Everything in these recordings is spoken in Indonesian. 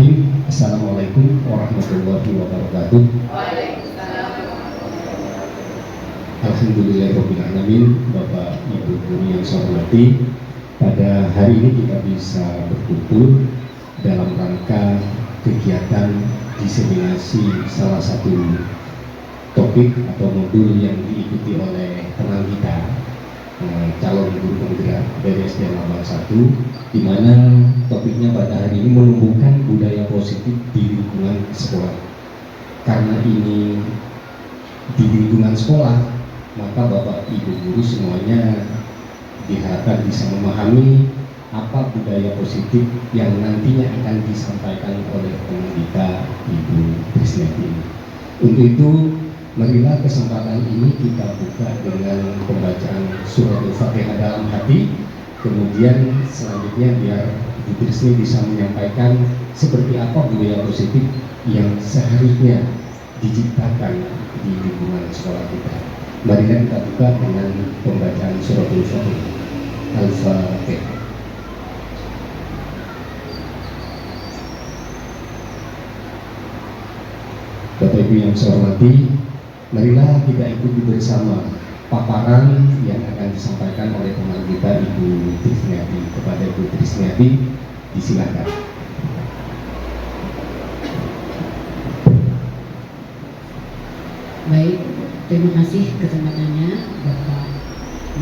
Bismillahirrahmanirrahim. Assalamualaikum warahmatullahi wabarakatuh. Alhamdulillahirrahmanirrahim. Bapak Ibu guru yang saya hormati, pada hari ini kita bisa berkumpul dalam rangka kegiatan diseminasi salah satu topik atau modul yang diikuti oleh teman kita, calon guru penggerak dari SDN Labuan 1, di mana topiknya pada hari ini menumbuhkan budaya positif di lingkungan sekolah. Karena ini di lingkungan sekolah, maka Bapak Ibu guru semuanya diharapkan bisa memahami apa budaya positif yang nantinya akan disampaikan oleh teman kita Ibu Trisneti. Untuk itu, marilah kesempatan ini kita buka dengan pembacaan surat Al-Fatihah dalam hati. Kemudian selanjutnya biar Ibu Trisni bisa menyampaikan seperti apa budaya positif yang seharusnya diciptakan di lingkungan sekolah kita. Marilah kita buka dengan pembacaan surat Al-Fatihah. Bapak Ibu yang saya hormati, marilah kita ikuti bersama paparan yang akan disampaikan oleh teman kita Ibu Trisniati. Kepada Ibu Trisniati, disilakan. Baik, terima kasih kesempatannya Bapak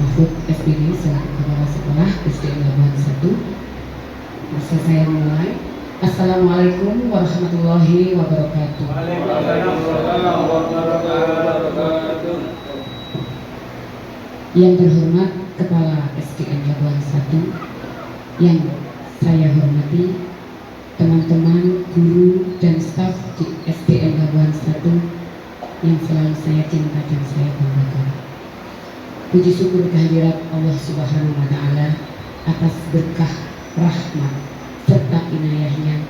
Mahfud SPD selaku Kepala Sekolah SDN Labuan 1. Masa saya mulai. Assalamualaikum warahmatullahi wabarakatuh. Waalaikumsalam warahmatullahi wabarakatuh. Yang terhormat Kepala SDN Labuan 1, yang saya hormati teman-teman guru dan staf di SDN Labuan 1 yang selalu saya cinta dan saya banggakan. Puji syukur kehadirat Allah Subhanahu wa Ta'ala atas berkah, rahmat serta inayahnya,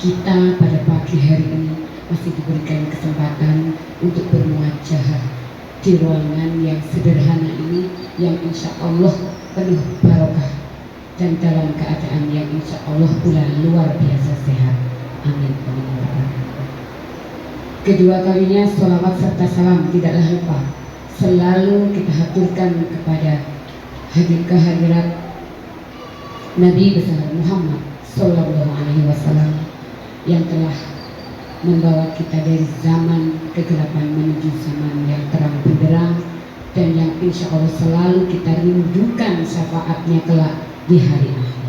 kita pada pagi hari ini masih diberikan kesempatan untuk bermuajahah di ruangan yang sederhana ini, yang insya Allah penuh barokah dan dalam keadaan yang insya Allah pula luar biasa sehat. Amin. Kedua kalinya sholawat serta salam tidaklah lupa selalu kita haturkan kepada kehadirat Nabi besar Muhammad Sallallahu Alaihi Wasallam yang telah membawa kita dari zaman kegelapan menuju zaman yang terang benderang, dan yang insya Allah selalu kita rindukan syafaatnya kelak di hari akhir.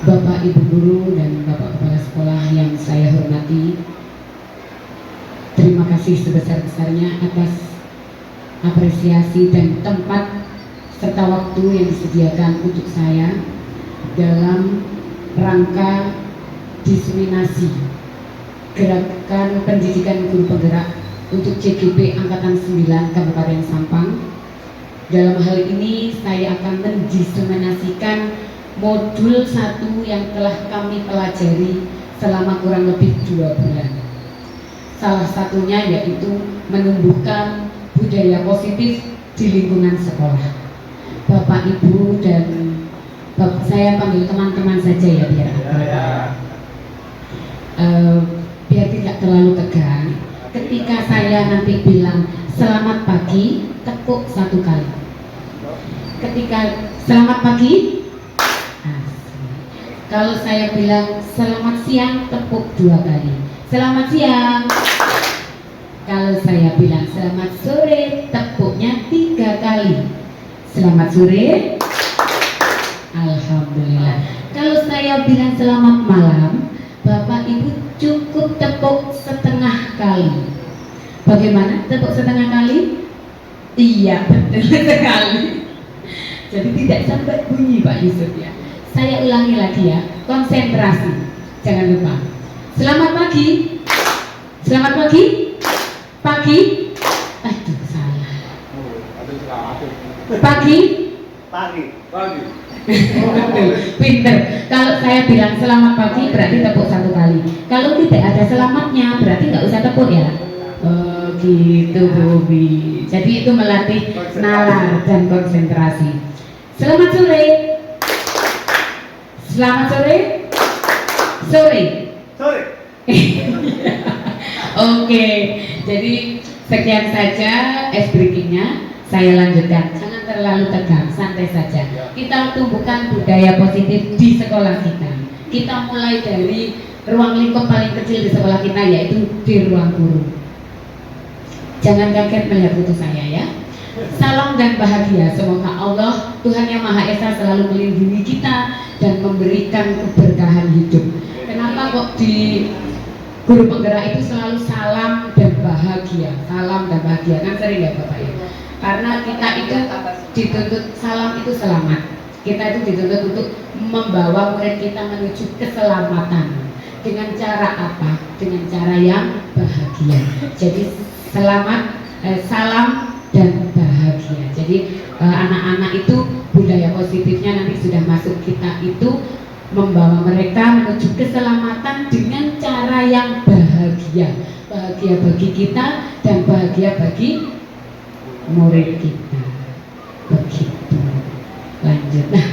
Bapak Ibu guru dan Bapak Kepala Sekolah yang saya hormati, terima kasih sebesar-besarnya atas apresiasi dan tempat serta waktu yang disediakan untuk saya dalam rangka diseminasi gerakan pendidikan guru penggerak untuk CGP Angkatan 9 Kabupaten Sampang. Dalam hal ini saya akan mendiseminasikan modul 1 yang telah kami pelajari selama kurang lebih 2 bulan. Salah satunya yaitu menumbuhkan budaya positif di lingkungan sekolah. Bapak Ibu dan saya panggil teman-teman saja ya biar biar tidak terlalu tegang. Ketika saya nanti bilang selamat pagi, tepuk 1 kali. Ketika selamat pagi, kalau saya bilang selamat siang, tepuk 2 kali. Selamat siang. Kalau saya bilang selamat sore, tepuknya 3 kali. Selamat sore. Alhamdulillah. Kalau saya bilang selamat malam, Bapak Ibu cukup tepuk setengah kali. Bagaimana tepuk setengah kali? Iya, betul sekali. Jadi tidak sampai bunyi Pak Yusuf ya. Saya ulangi lagi ya, konsentrasi. Jangan lupa. Selamat pagi. Selamat pagi. Pagi. Aduh, salah. Pagi. Pagi. Pinter. Kalau saya bilang selamat pagi berarti tepuk 1 kali. Kalau tidak ada selamatnya berarti nggak usah tepuk ya. Oh gitu Bobi. Jadi itu melatih nalar dan konsentrasi. Selamat sore. Selamat sore. Sore. Sore. Oke, jadi sekian saja ice breakingnya. Saya lanjutkan, jangan terlalu tegang, santai saja. Kita tumbuhkan budaya positif di sekolah kita. Kita mulai dari ruang lingkup paling kecil di sekolah kita, yaitu di ruang guru. Jangan kaget melihat foto saya ya. Salam dan bahagia, semoga Allah Tuhan Yang Maha Esa selalu melindungi kita dan memberikan keberkahan hidup. Kenapa kok di guru penggerak itu selalu salam dan bahagia? Salam dan bahagia, kan sering ya Bapak ya? Karena kita itu dituntut, salam itu selamat. Kita itu dituntut untuk membawa murid kita menuju keselamatan. Dengan cara apa? Dengan cara yang bahagia. Jadi selamat, salam dan bahagia. Jadi anak-anak itu budaya positifnya nanti sudah masuk, kita itu membawa mereka menuju keselamatan dengan cara yang bahagia. Bahagia bagi kita dan bahagia bagi murid kita. Begitu. Lanjut. Nah,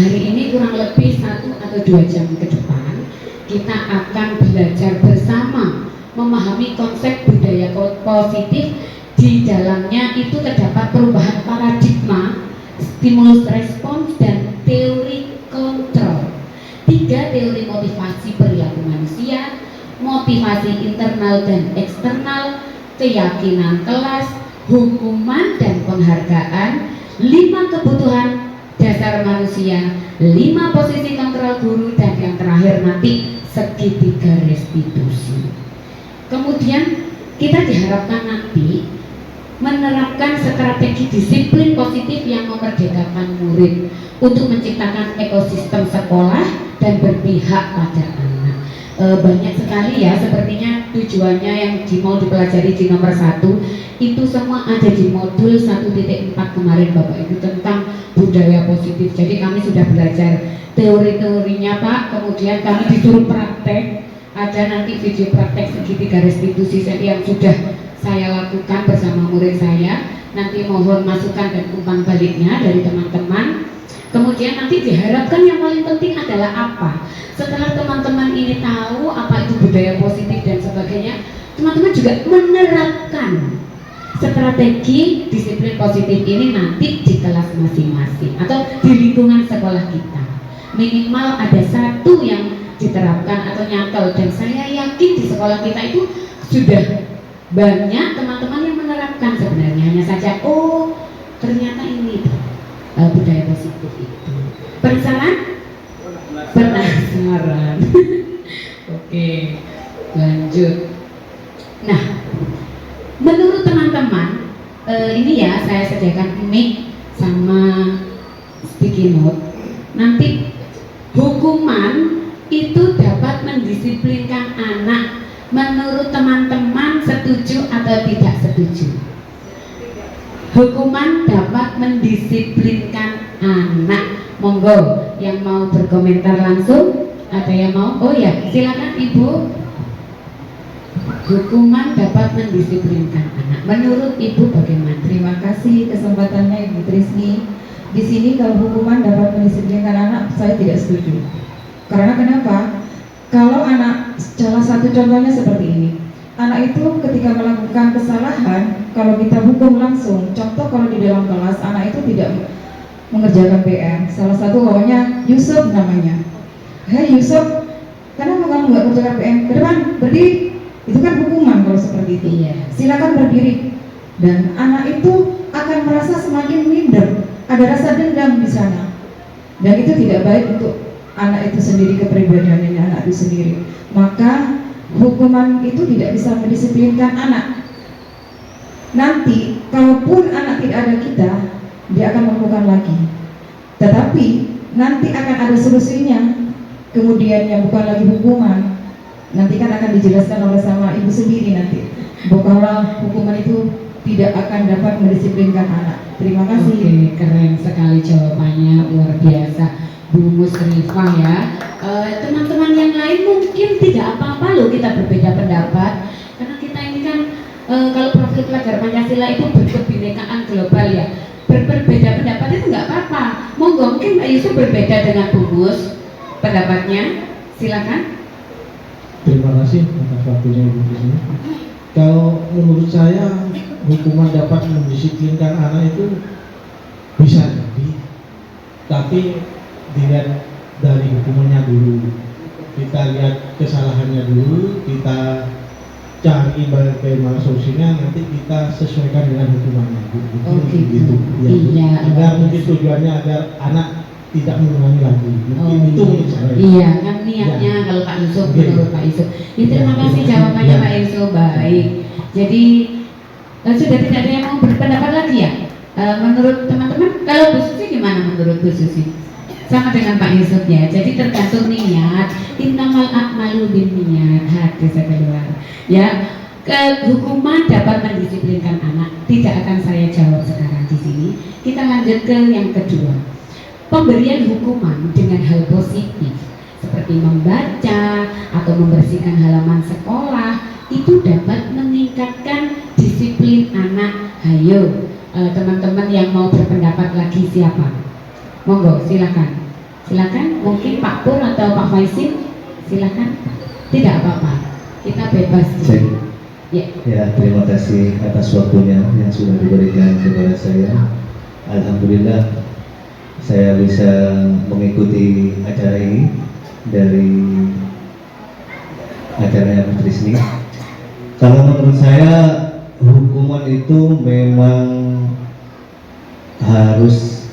hari ini kurang lebih 1 atau 2 jam ke depan kita akan belajar bersama memahami konsep budaya positif. Di dalamnya itu terdapat perubahan paradigma, stimulus respons, dan teori kontrol. 3 teori motivasi perilaku manusia, motivasi internal dan eksternal, keyakinan kelas, hukuman dan penghargaan, 5 kebutuhan dasar manusia, 5 posisi kontrol guru, dan yang terakhir nanti segitiga restitusi. Kemudian kita diharapkan nanti menerapkan strategi disiplin positif yang memerdekakan murid untuk menciptakan ekosistem sekolah dan berpihak pada anak. Banyak sekali ya, sepertinya tujuannya yang mau dipelajari di nomor 1 itu semua ada di modul 1.4 kemarin Bapak Ibu tentang budaya positif. Jadi kami sudah belajar teori-teorinya Pak, kemudian kami disuruh praktek. Ada nanti video praktek segitiga restitusi yang sudah saya lakukan bersama murid saya. Nanti mohon masukan dan umpan baliknya dari teman-teman. Kemudian nanti diharapkan yang paling penting adalah apa? Setelah teman-teman ini tahu apa itu budaya positif dan sebagainya, teman-teman juga menerapkan strategi disiplin positif ini nanti di kelas masing-masing atau di lingkungan sekolah kita. Minimal ada 1 yang diterapkan atau nyantol, dan saya yakin di sekolah kita itu sudah banyak teman-teman yang menerapkan sebenarnya. Hanya saja, oh ternyata ini budaya positif itu. Penasaran? Penasaran. Oke, lanjut. Nah, menurut teman-teman, ini ya saya sediakan mic sama sticky note. Nanti hukuman itu dapat mendisiplinkan anak. Menurut teman-teman setuju atau tidak setuju? Hukuman dapat mendisiplinkan anak. Monggo yang mau berkomentar langsung. Ada yang mau? Oh ya, silakan Ibu. Hukuman dapat mendisiplinkan anak. Menurut Ibu bagaimana? Terima kasih kesempatannya Ibu Trisni. Di sini kalau hukuman dapat mendisiplinkan anak, saya tidak setuju. Karena kenapa? Kalau anak, salah satu contohnya seperti ini. Anak itu ketika melakukan kesalahan, kalau kita hukum langsung, contoh kalau di dalam kelas anak itu tidak mengerjakan PR. Salah satu kawannya Yusuf namanya. Hei Yusuf, kenapa kamu nggak mengerjakan PR? Ke depan berdiri. Itu kan hukuman kalau seperti itu. Iya. Silakan berdiri. Dan anak itu akan merasa semakin minder. Ada rasa dendam di sana. Dan itu tidak baik untuk anak itu sendiri, kepribadiannya anak itu sendiri. Maka hukuman itu tidak bisa mendisiplinkan anak. Nanti kalaupun anak tidak ada kita, dia akan melakukan lagi. Tetapi nanti akan ada solusinya. Kemudian yang bukan lagi hukuman, nanti kan akan dijelaskan oleh sama ibu sendiri nanti bahwa hukuman itu tidak akan dapat mendisiplinkan anak. Terima kasih. Oke, keren sekali jawabannya, luar biasa Bu Musrifah ya. Teman-teman yang lain mungkin tidak apa-apa loh kita berbeda pendapat, karena kita ini kan kalau profil pelajar Pancasila itu berkebinekaan global ya. Berbeda pendapat itu nggak apa-apa. Monggo, mungkin Mbak Yusuf berbeda dengan Bu Mus pendapatnya. Silakan. Terima kasih atas waktunya Ibu di sini. Kalau menurut saya hukuman dapat mendisiplinkan anak itu bisa jadi, tapi dilihat dari hukumannya dulu. Kita lihat kesalahannya dulu, kita cari bagaimana solusinya, nanti kita sesuaikan dengan hukumannya. Oh, gitu. Ya, Iya. agar mungkin tujuannya agar anak tidak mengulangi lagi. Mungkin itu menurut saya. Iya, kan niatnya kalau Pak Yusuf, menurut Pak Yusuf. Ya, terima kasih jawabannya Pak Yusuf, baik. Jadi sudah tidak ada yang mau berpendapat lagi ya? Menurut teman-teman, kalau Bu Susi gimana menurut Bu Susi? Sama dengan Pak Yusuf ya. Jadi tergantung niat. Innamal a'malu binniyat. Hadis kedua. Ya, hukuman dapat mendisiplinkan anak. Tidak akan saya jawab sekarang di sini. Kita lanjut ke yang kedua. Pemberian hukuman dengan hal positif seperti membaca atau membersihkan halaman sekolah itu dapat meningkatkan disiplin anak. Hayo, teman-teman yang mau berpendapat lagi siapa? Monggo, silakan. Silakan, mungkin Pak Pur atau Pak Faisin, silakan. Tidak apa-apa, kita bebas. Ya, terima kasih atas waktunya yang sudah diberikan kepada saya. Alhamdulillah, saya bisa mengikuti acara ini dari acaranya Bu Trisni. Kalau menurut saya hukuman itu memang harus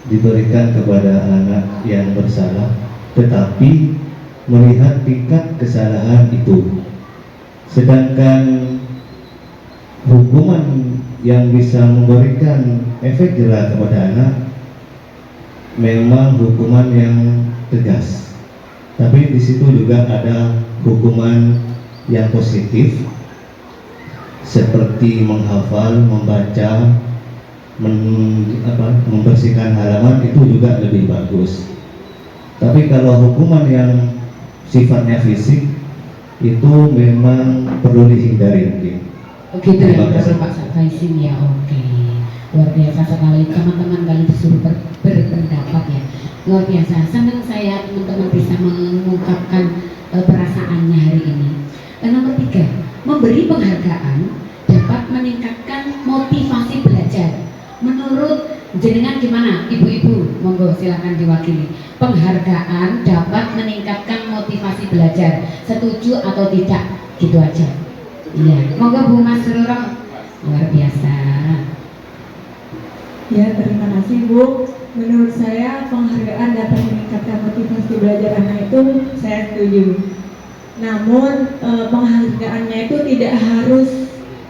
diberikan kepada anak yang bersalah, tetapi melihat tingkat kesalahan itu. Sedangkan hukuman yang bisa memberikan efek jerah kepada anak memang hukuman yang tegas, tapi di situ juga ada hukuman yang positif seperti menghafal, membaca, membersihkan halaman, itu juga lebih bagus. Tapi kalau hukuman yang sifatnya fisik itu memang perlu dihindari mungkin. Oke, terima kasih Pak Faisin ya. Oke, luar biasa sekali teman-teman kali disuruh berpendapat ya. Luar biasa, senang saya teman-teman bisa mengungkapkan perasaannya hari ini. Nomor 3, memberi penghargaan dapat meningkatkan motivasi belajar. Menurut jenengan gimana, ibu-ibu? Monggo silakan diwakili. Penghargaan dapat meningkatkan motivasi belajar. Setuju atau tidak? Gitu aja. Iya. Monggo Bu Mas Roro. Luar biasa. Ya, terima kasih Bu. Menurut saya penghargaan dapat meningkatkan motivasi belajar anak itu saya setuju. Namun penghargaannya itu tidak harus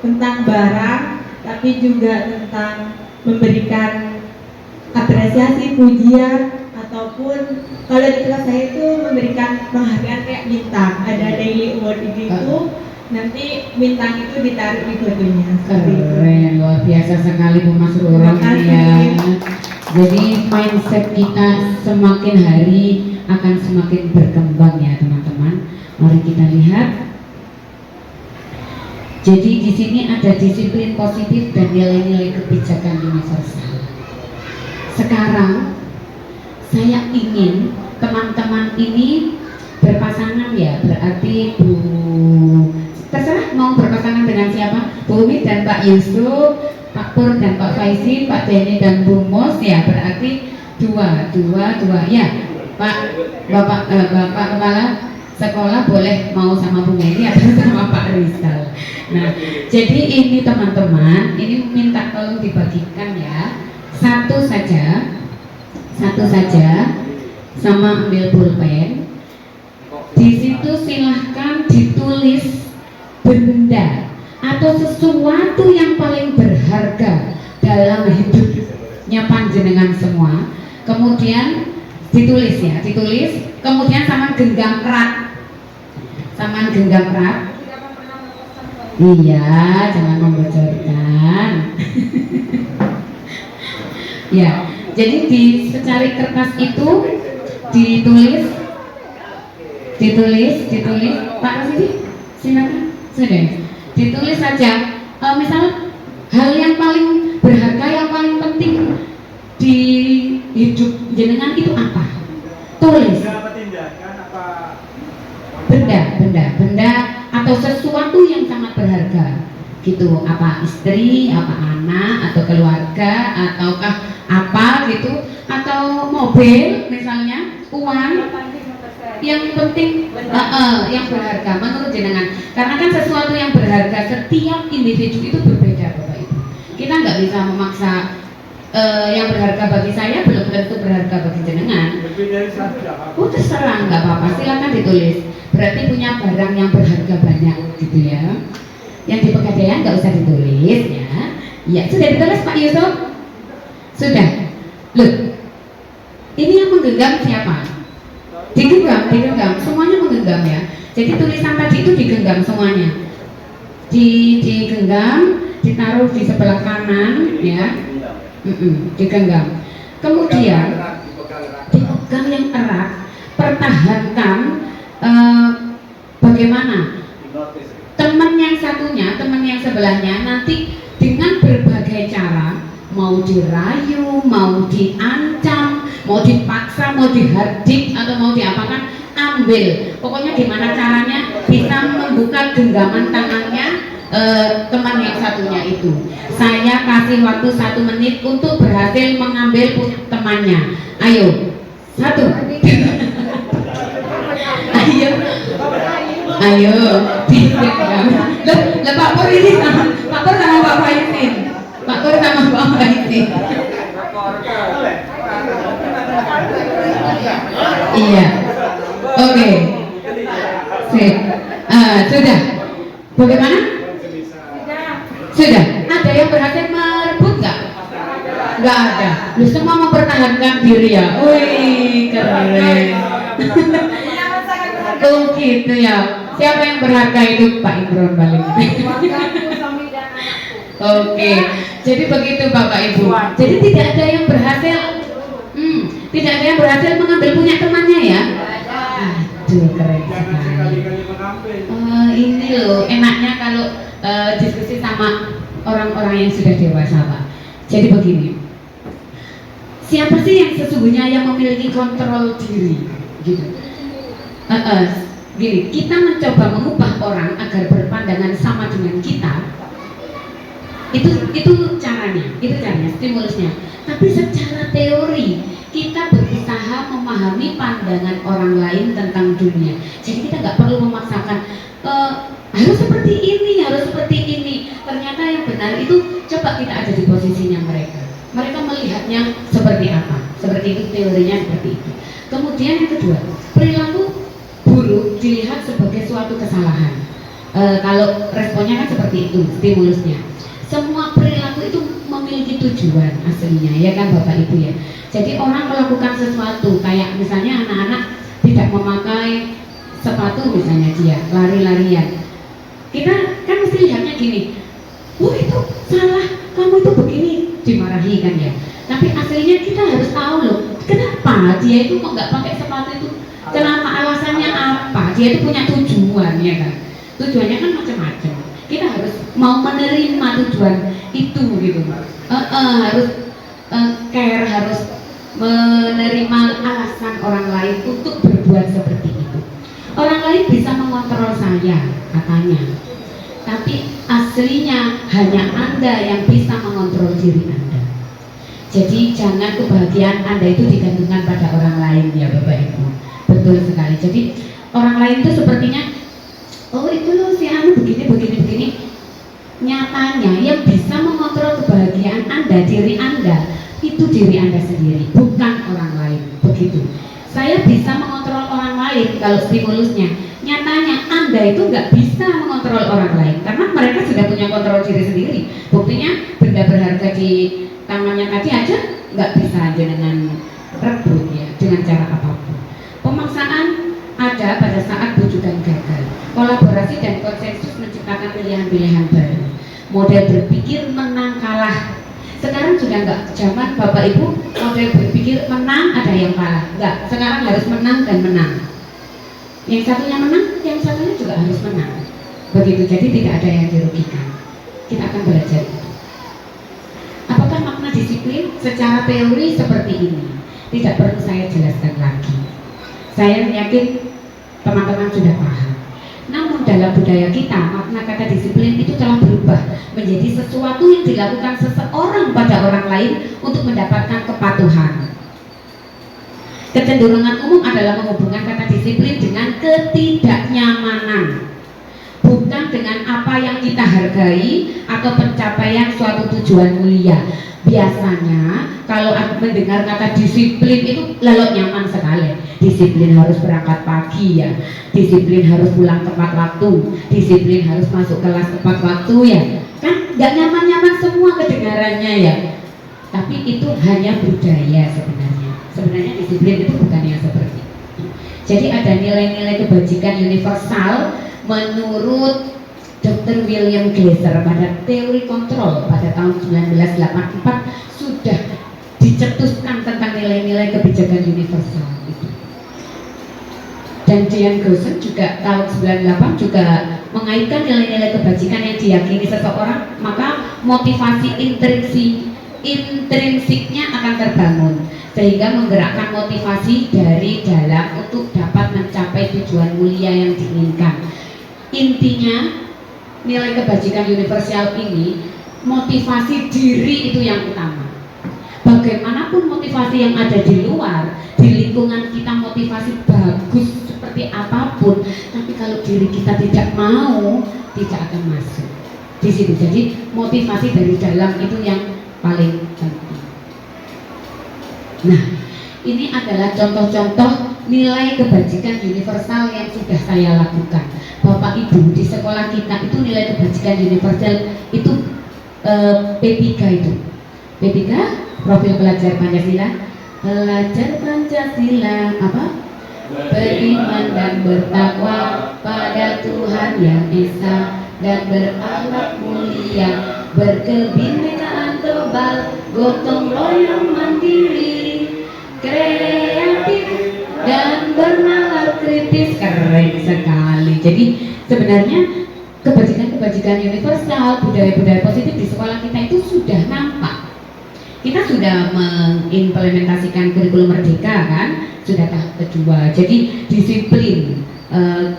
tentang barang, tapi juga tentang memberikan apresiasi, pujian, ataupun kalau di kelas saya itu memberikan penghargaan kayak bintang, ada daily award gitu. Nanti bintang itu ditaruh di fotonya. Keren, luar biasa sekali Bu Mas Roro ya. Jadi mindset kita semakin hari akan semakin berkembang ya teman-teman. Mari kita lihat. Jadi di sini ada disiplin positif dan nilai-nilai kebijakan universal. Sekarang saya ingin teman-teman ini berpasangan ya, berarti Bu, terserah mau berpasangan dengan siapa, Bu Umi dan Pak Yusuf, Pak Pur dan Pak Faisin, Pak Denny dan Bu Mos ya, berarti dua ya. Pak Bapak Kepala Sekolah boleh mau sama Bu Meli atau sama Pak Rizal. Nah, jadi ini teman-teman, ini minta tolong dibagikan ya, satu saja, sama ambil pulpen. Di situ silahkan ditulis benda atau sesuatu yang paling berharga dalam hidupnya panjenengan semua. Kemudian ditulis ya, kemudian sama genggam erat. Iya, jangan membocorkan. Ya, jadi di secari kertas itu ditulis. Pak Rasidi, silakan. Sudah. Ditulis saja. Misal hal yang paling berharga, yang paling penting di hidup jenengan itu apa? Tulis. apa? Benda atau sesuatu yang sangat berharga gitu, apa istri, apa anak, atau keluarga, ataukah apa gitu, atau mobil misalnya, uang, yang penting yang berharga menurut jenengan, karena kan sesuatu yang berharga setiap individu itu berbeda Bapak Ibu. Kita nggak bisa memaksa yang berharga bagi saya belum tentu berharga bagi jenengan. Lebih dari satu tidak apa-apa. Oh terserah, nggak apa-apa, silakan ditulis. Berarti punya barang yang berharga banyak gitu ya. Yang di Pegadaian nggak usah ditulis ya. Ya sudah ditulis Pak Yusuf? Sudah. Loh, ini yang menggenggam siapa? Digenggam, semuanya menggenggam ya. Jadi tulisan tadi itu digenggam semuanya. Digenggam, ditaruh di sebelah kanan ya. Digenggam. Kemudian dipegang yang erat, pertahankan. Bagaimana teman yang satunya, teman yang sebelahnya nanti dengan berbagai cara, mau dirayu, mau diancam, mau dipaksa, mau dihardik atau mau diapakan, ambil. Pokoknya gimana caranya bisa membuka genggaman tangannya teman yang satunya itu. Saya kasih waktu 1 menit untuk berhasil mengambil temannya. Ayo, 1. Ayo, digenggam. Lah Pak Pur ini sama Pak Faizin. Pak Pur sama Pak Faizin. Iya. Oke. Sip. Sudah. Bagaimana? Sudah. Ada yang berhasil merebut nggak? Nggak ada. Lu semua mempertahankan diri ya. Wih, keren. Oh gitu ya. Siapa yang berharga itu Pak Imron paling. Oke. Jadi begitu Bapak Ibu. Jadi tidak ada yang berhasil. Tidak ada yang berhasil mengambil punya temannya ya. Aduh keren sekali. Ini loh enaknya kalau diskusi sama orang-orang yang sudah dewasa Pak. Jadi begini. Siapa sih yang sesungguhnya yang memiliki kontrol diri gitu? Gini, kita mencoba mengubah orang agar berpandangan sama dengan kita. Itu caranya, stimulusnya. Tapi secara teori kita berusaha memahami pandangan orang lain tentang dunia. Jadi kita nggak perlu memaksakan harus seperti ini. Ternyata yang benar itu coba kita ada di posisinya mereka. Mereka melihatnya seperti apa? Seperti itu teorinya, seperti itu. Kemudian yang kedua, perilaku buruk dilihat sebagai suatu kesalahan. Kalau responnya kan seperti itu, stimulusnya. Semua perilaku itu memiliki tujuan aslinya, ya kan Bapak Ibu ya. Jadi orang melakukan sesuatu, kayak misalnya anak-anak tidak memakai sepatu misalnya dia lari-larian. Kita kan mesti lihatnya gini, itu salah, kamu itu begini, dimarahi kan ya. Tapi aslinya kita harus tahu loh, kenapa dia itu kok nggak pakai sepatu itu. Kenapa, alasannya apa? Dia itu punya tujuan ya kan. Tujuannya kan macam-macam. Kita harus mau menerima tujuan itu gitu. Harus care, harus menerima alasan orang lain untuk berbuat seperti itu. Orang lain bisa mengontrol saya katanya, tapi aslinya hanya Anda yang bisa mengontrol diri Anda. Jadi jangan kebahagiaan Anda itu digantungkan pada orang lain ya Bapak Ibu. Betul sekali. Jadi orang lain itu sepertinya, oh itu loh si anu begini. Nyatanya yang bisa mengontrol kebahagiaan Anda, diri Anda, itu diri Anda sendiri, bukan orang lain. Begitu. Saya bisa mengontrol orang lain kalau stimulusnya. Nyatanya Anda itu nggak bisa mengontrol orang lain karena mereka sudah punya kontrol diri sendiri. Buktinya benda berharga di tangannya tadi aja nggak bisa dengan rebut ya, dengan cara apapun. Pemaksaan ada pada saat wujudan gagal. Kolaborasi dan konsensus menciptakan pilihan-pilihan baru. Model berpikir menang kalah. Sekarang sudah nggak zaman Bapak Ibu model berpikir menang ada yang kalah. Nggak, sekarang harus menang dan menang. Yang satunya menang, yang satunya juga harus menang. Begitu, jadi tidak ada yang dirugikan. Kita akan belajar. Apakah makna disiplin? Secara teori seperti ini. Tidak perlu saya jelaskan lagi. Saya yakin teman-teman sudah paham. Namun dalam budaya kita, makna kata disiplin itu telah berubah menjadi sesuatu yang dilakukan seseorang pada orang lain untuk mendapatkan kepatuhan. Kecenderungan umum adalah menghubungkan kata disiplin dengan ketidaknyamanan, bukan dengan apa yang kita hargai atau pencapaian suatu tujuan mulia. Biasanya kalau aku mendengar kata disiplin itu lalu nyaman sekali. Disiplin harus berangkat pagi ya, disiplin harus pulang tepat waktu, disiplin harus masuk kelas tepat waktu ya. Kan nggak nyaman-nyaman semua kedengarannya ya. Tapi itu hanya budaya sebenarnya. Sebenarnya disiplin itu bukan yang seperti itu. Jadi ada nilai-nilai kebajikan universal menurut Dr. William Glasser pada teori kontrol pada tahun 1984 sudah dicetuskan tentang nilai-nilai kebijakan universal itu. Dan Diane Gosset juga tahun 98 juga mengaitkan nilai-nilai kebajikan yang diyakini seseorang, maka motivasi intrinsiknya akan terbangun sehingga menggerakkan motivasi dari dalam untuk dapat mencapai tujuan mulia yang diinginkan. Intinya nilai kebajikan universal ini motivasi diri itu yang utama. Bagaimanapun motivasi yang ada di luar, di lingkungan kita motivasi bagus seperti apapun, tapi kalau diri kita tidak mau, tidak akan masuk di situ. Jadi motivasi dari dalam itu yang paling penting. Nah, ini adalah contoh-contoh nilai kebajikan universal yang sudah saya lakukan. Bapak Ibu, di sekolah kita itu nilai kebajikan universal itu P3 itu. P3 profil pelajar Pancasila. Pelajar Pancasila apa? Beriman dan bertakwa pada Tuhan Yang Esa dan berakhlak mulia, berkebinekaan tebal, gotong royong mandiri, kreatif dan bernalar kritis. Keren sekali. Jadi sebenarnya kebajikan-kebajikan universal, budaya-budaya positif di sekolah kita itu sudah nampak. Kita sudah mengimplementasikan kurikulum merdeka kan, sudah tahap kedua. Jadi disiplin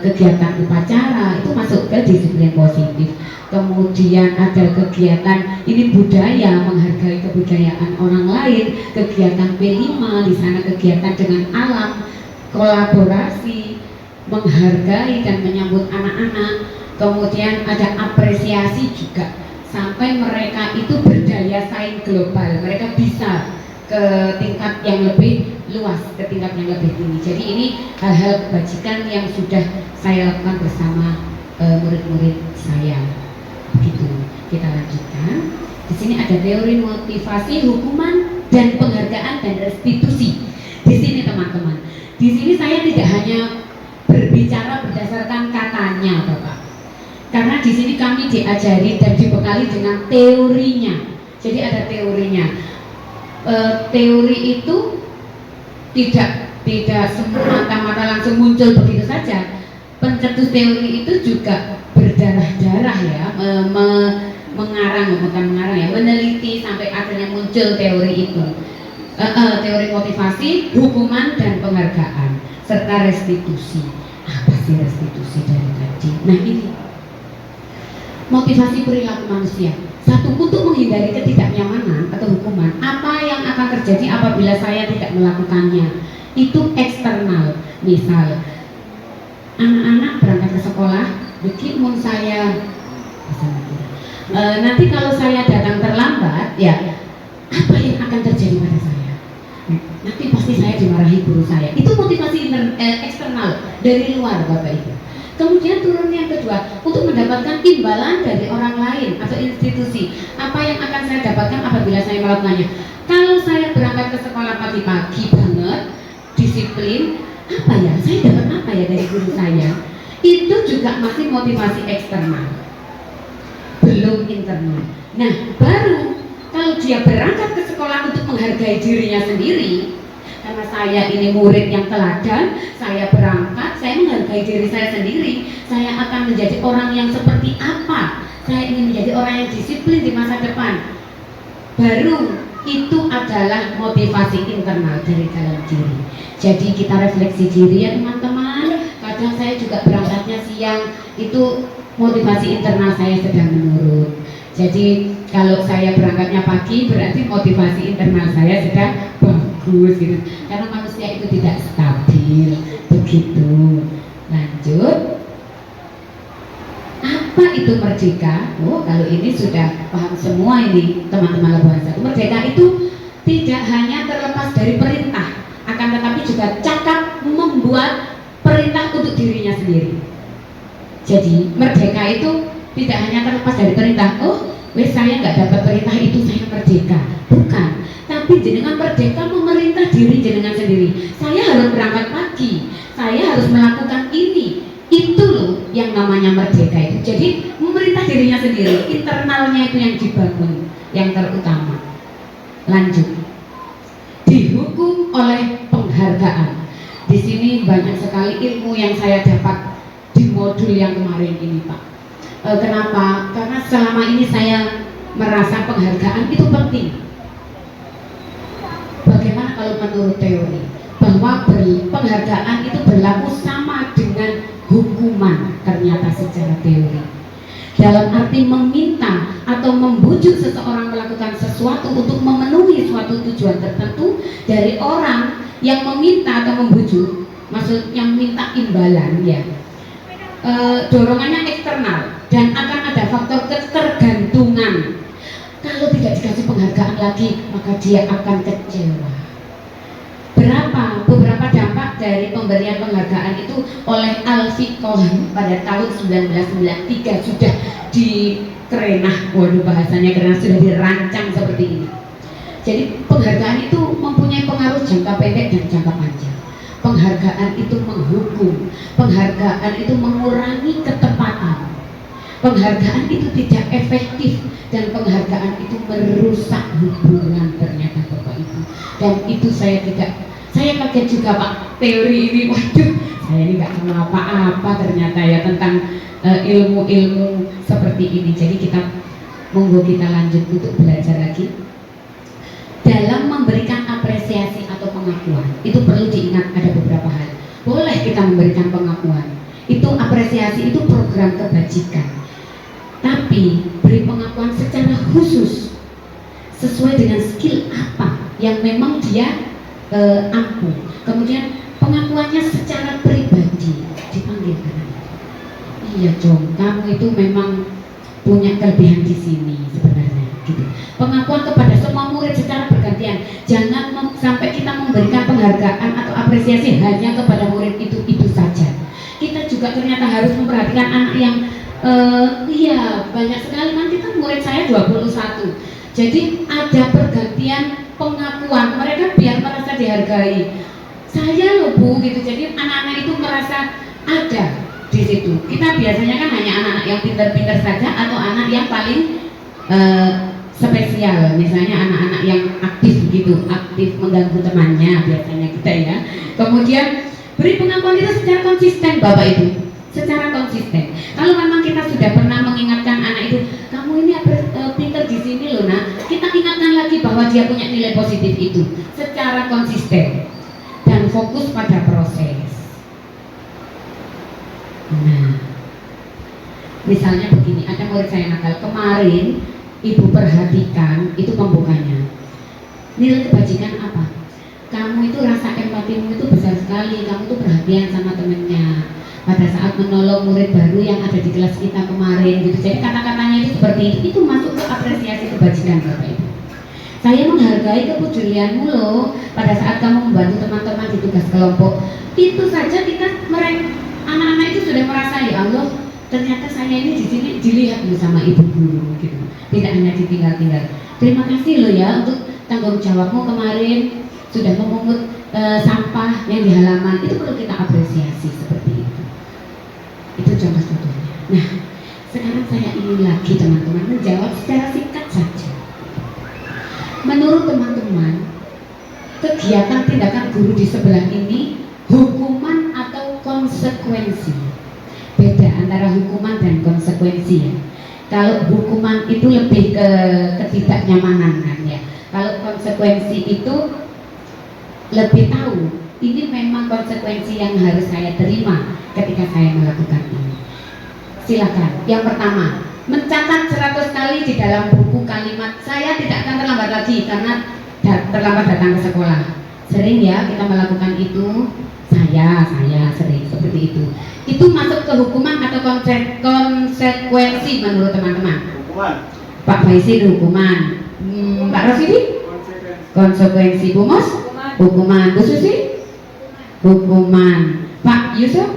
kegiatan upacara itu masuk ke disiplin positif. Kemudian ada kegiatan ini budaya, menghargai kebudayaan orang lain, kegiatan P5 di sana kegiatan dengan alam, kolaborasi, menghargai dan menyambut anak-anak. Kemudian ada apresiasi juga sampai mereka itu berdaya saing global, mereka bisa ke tingkat yang lebih luas, ke tingkat yang lebih tinggi. Jadi ini hal-hal kebajikan yang sudah saya lakukan bersama murid-murid saya. Begitu. Kita lanjutkan. Di sini ada teori motivasi, hukuman dan penghargaan dan restitusi. Di sini teman-teman, di sini saya tidak hanya berbicara berdasarkan katanya, Bapak. Karena di sini kami diajari dan dibekali dengan teorinya. Jadi ada teorinya. Teori itu tidak semata-mata langsung muncul begitu saja. Pencetus teori itu juga berdarah-darah ya, meneliti sampai akhirnya muncul teori itu. Teori motivasi, hukuman dan penghargaan serta restitusi. Apa sih restitusi dari tadi? Nah ini motivasi perilaku manusia. Satu, untuk menghindari ketidaknyamanan atau hukuman. Apa yang akan terjadi apabila saya tidak melakukannya? Itu eksternal. Misal, anak-anak berangkat ke sekolah, begitu saya nanti kalau saya datang terlambat, ya apa yang akan terjadi pada saya? Nanti pasti saya dimarahi guru saya. Itu motivasi eksternal dari luar, Bapak Ibu. Kemudian turun yang kedua, untuk mendapatkan imbalan dari orang lain atau institusi. Apa yang akan saya dapatkan apabila saya melakukannya? Kalau saya berangkat ke sekolah pagi-pagi banget, disiplin, apa ya? Saya dapat apa ya dari guru saya? Itu juga masih motivasi eksternal, belum internal. Nah, baru kalau dia berangkat ke sekolah untuk menghargai dirinya sendiri, karena saya ini murid yang teladan, saya berangkat, saya menghargai diri saya sendiri, saya akan menjadi orang yang seperti apa, saya ingin menjadi orang yang disiplin di masa depan. Baru itu adalah motivasi internal dari dalam diri. Jadi kita refleksi diri ya teman-teman. kadang saya juga berangkatnya siang, itu motivasi internal saya sedang menurun. Jadi kalau saya berangkatnya pagi berarti motivasi internal saya sedang bagus gitu. Karena manusia itu tidak stabil begitu. Lanjut. Apa itu merdeka? Oh, kalau ini sudah paham semua ini teman-teman Labuhan Satu. Merdeka itu tidak hanya terlepas dari perintah, akan tetapi juga cakap membuat perintah untuk dirinya sendiri. Jadi merdeka itu tidak hanya terlepas dari perintah. Oh, saya nggak dapat perintah itu saya merdeka. Bukan. Tapi jenengan merdeka memerintah diri jenengan sendiri. Saya harus berangkat pagi. Saya harus melakukan ini. Itu loh yang namanya merdeka itu. Jadi memerintah dirinya sendiri. Internalnya itu yang dibangun, yang terutama. Lanjut. Dihukum oleh penghargaan. Di sini banyak sekali ilmu yang saya dapat di modul yang kemarin ini, Pak. Kenapa? Karena selama ini saya merasa penghargaan itu penting. Bagaimana kalau menurut teori? Bahwa penghargaan itu berlaku sama dengan hukuman ternyata secara teori. Dalam arti meminta atau membujuk seseorang melakukan sesuatu untuk memenuhi suatu tujuan tertentu dari orang yang meminta atau membujuk, maksudnya minta imbalan ya. Dorongannya eksternal dan akan ada faktor ketergantungan. Kalau tidak dikasih penghargaan lagi, maka dia akan kecewa. Beberapa dampak dari pemberian penghargaan itu oleh Alfie Cohen pada tahun 1993 sudah dikerenah, waduh bahasanya karena sudah dirancang seperti ini. Jadi penghargaan itu mempunyai pengaruh jangka pendek dan jangka panjang. Penghargaan itu menghukum, penghargaan itu mengurangi ketepatan, penghargaan itu tidak efektif, dan penghargaan itu merusak hubungan ternyata Bapak Ibu. Dan itu saya kaget juga Pak, teori ini, waduh saya ini nggak tahu apa-apa ternyata ya tentang ilmu-ilmu seperti ini. Jadi monggo kita lanjut untuk belajar lagi. Dalam memberikan apresiasi atau pengakuan, itu perlu diingat ada beberapa hal. Boleh kita memberikan pengakuan, itu apresiasi, itu program kebajikan. Tapi beri pengakuan secara khusus sesuai dengan skill apa yang memang dia ampuh. Kemudian pengakuannya secara pribadi dipanggil karena iya Jong, kamu itu memang punya kelebihan di sini sebenarnya gitu. Pengakuan kepada semua murid secara bergantian. Jangan sampai kita memberikan penghargaan atau apresiasi hanya kepada murid itu saja. Kita juga ternyata harus memperhatikan anak yang iya banyak sekali, nanti kan murid saya 21. Jadi ada pergantian pengakuan, mereka biar merasa dihargai. Saya loh Bu gitu. Jadi anak-anak itu merasa ada di situ. Kita biasanya kan hanya anak-anak yang pintar-pintar saja atau anak yang paling spesial, misalnya anak-anak yang aktif begitu, aktif mengganggu temannya biasanya kita ya. Kemudian beri pengakuan itu secara konsisten Bapak Ibu, secara konsisten. Kalau memang kita sudah pernah mengingatkan anak itu, kamu ini pintar di sini loh nak, kita ingatkan lagi bahwa dia punya nilai positif itu, secara konsisten dan fokus pada proses. Nah, misalnya begini, ada murid saya nakal kemarin. Ibu perhatikan itu pembukanya. Nilai kebajikan apa? Kamu itu rasa empatimu itu besar sekali. Kamu tuh perhatian sama temennya. Pada saat menolong murid baru yang ada di kelas kita kemarin gitu. Jadi kata-katanya itu seperti itu. Itu masuk ke apresiasi kebajikan Bapak Ibu. Saya menghargai kepedulianmu loh. Pada saat kamu membantu teman-teman di tugas kelompok. Itu saja anak-anak itu sudah merasa ya Allah, ternyata saya ini di sini dilihat loh sama ibu guru gitu. Tidak hanya ditinggal-tinggal. Terima kasih loh ya untuk tanggung jawabmu kemarin sudah memungut sampah yang di halaman. Itu perlu kita apresiasi seperti itu. Itu contoh-contohnya. Nah, sekarang saya ingin lagi teman-teman menjawab secara singkat saja. Menurut teman-teman, kegiatan tindakan guru di sebelah ini hukuman atau konsekuensi? Beda antara hukuman dan konsekuensi ya. Kalau hukuman itu lebih ke ketidaknyamanan kan ya. Kalau konsekuensi itu lebih tahu ini memang konsekuensi yang harus saya terima ketika saya melakukan ini. Silakan. Yang pertama, mencatat 100 kali di dalam buku kalimat saya tidak akan terlambat lagi karena terlambat datang ke sekolah. Sering ya kita melakukan itu. Saya sering seperti itu. Itu masuk ke hukuman atau konsekuensi menurut teman-teman? Hukuman. Pak Faisi itu hukuman. Pak Rosidi? Konsekuensi. Bu Mos? Hukuman. Bu Susi? Hukuman. Pak Yusuf?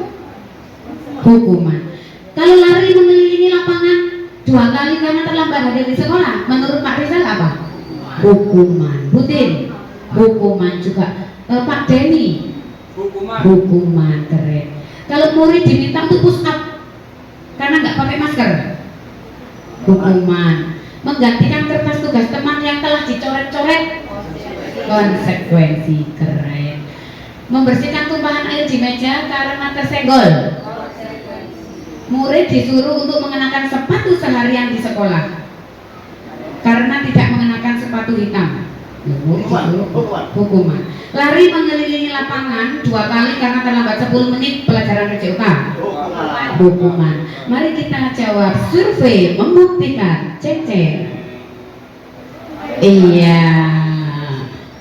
Hukuman. Kalau lari mengelilingi lapangan 2 kali karena terlambat hadir di sekolah, menurut Pak Rizal apa? Hukuman. Butin? Hukuman juga. Pak Denny? Hukuman. Hukuman. Keren. Kalau murid diminta untuk push up karena nggak pakai masker, hukuman. Menggantikan kertas tugas teman yang telah dicoret-coret, konsekuensi. Keren. Membersihkan tumpahan air di meja karena tersenggol, murid disuruh untuk mengenakan sepatu seharian di sekolah karena tidak mengenakan sepatu hitam. Murid disuruh hukuman. Lari mengelilingi lapangan 2 kali karena terlambat 10 menit pelajaran PJOK, hukuman. Mari kita jawab. Survei membuktikan. Cek. Iya.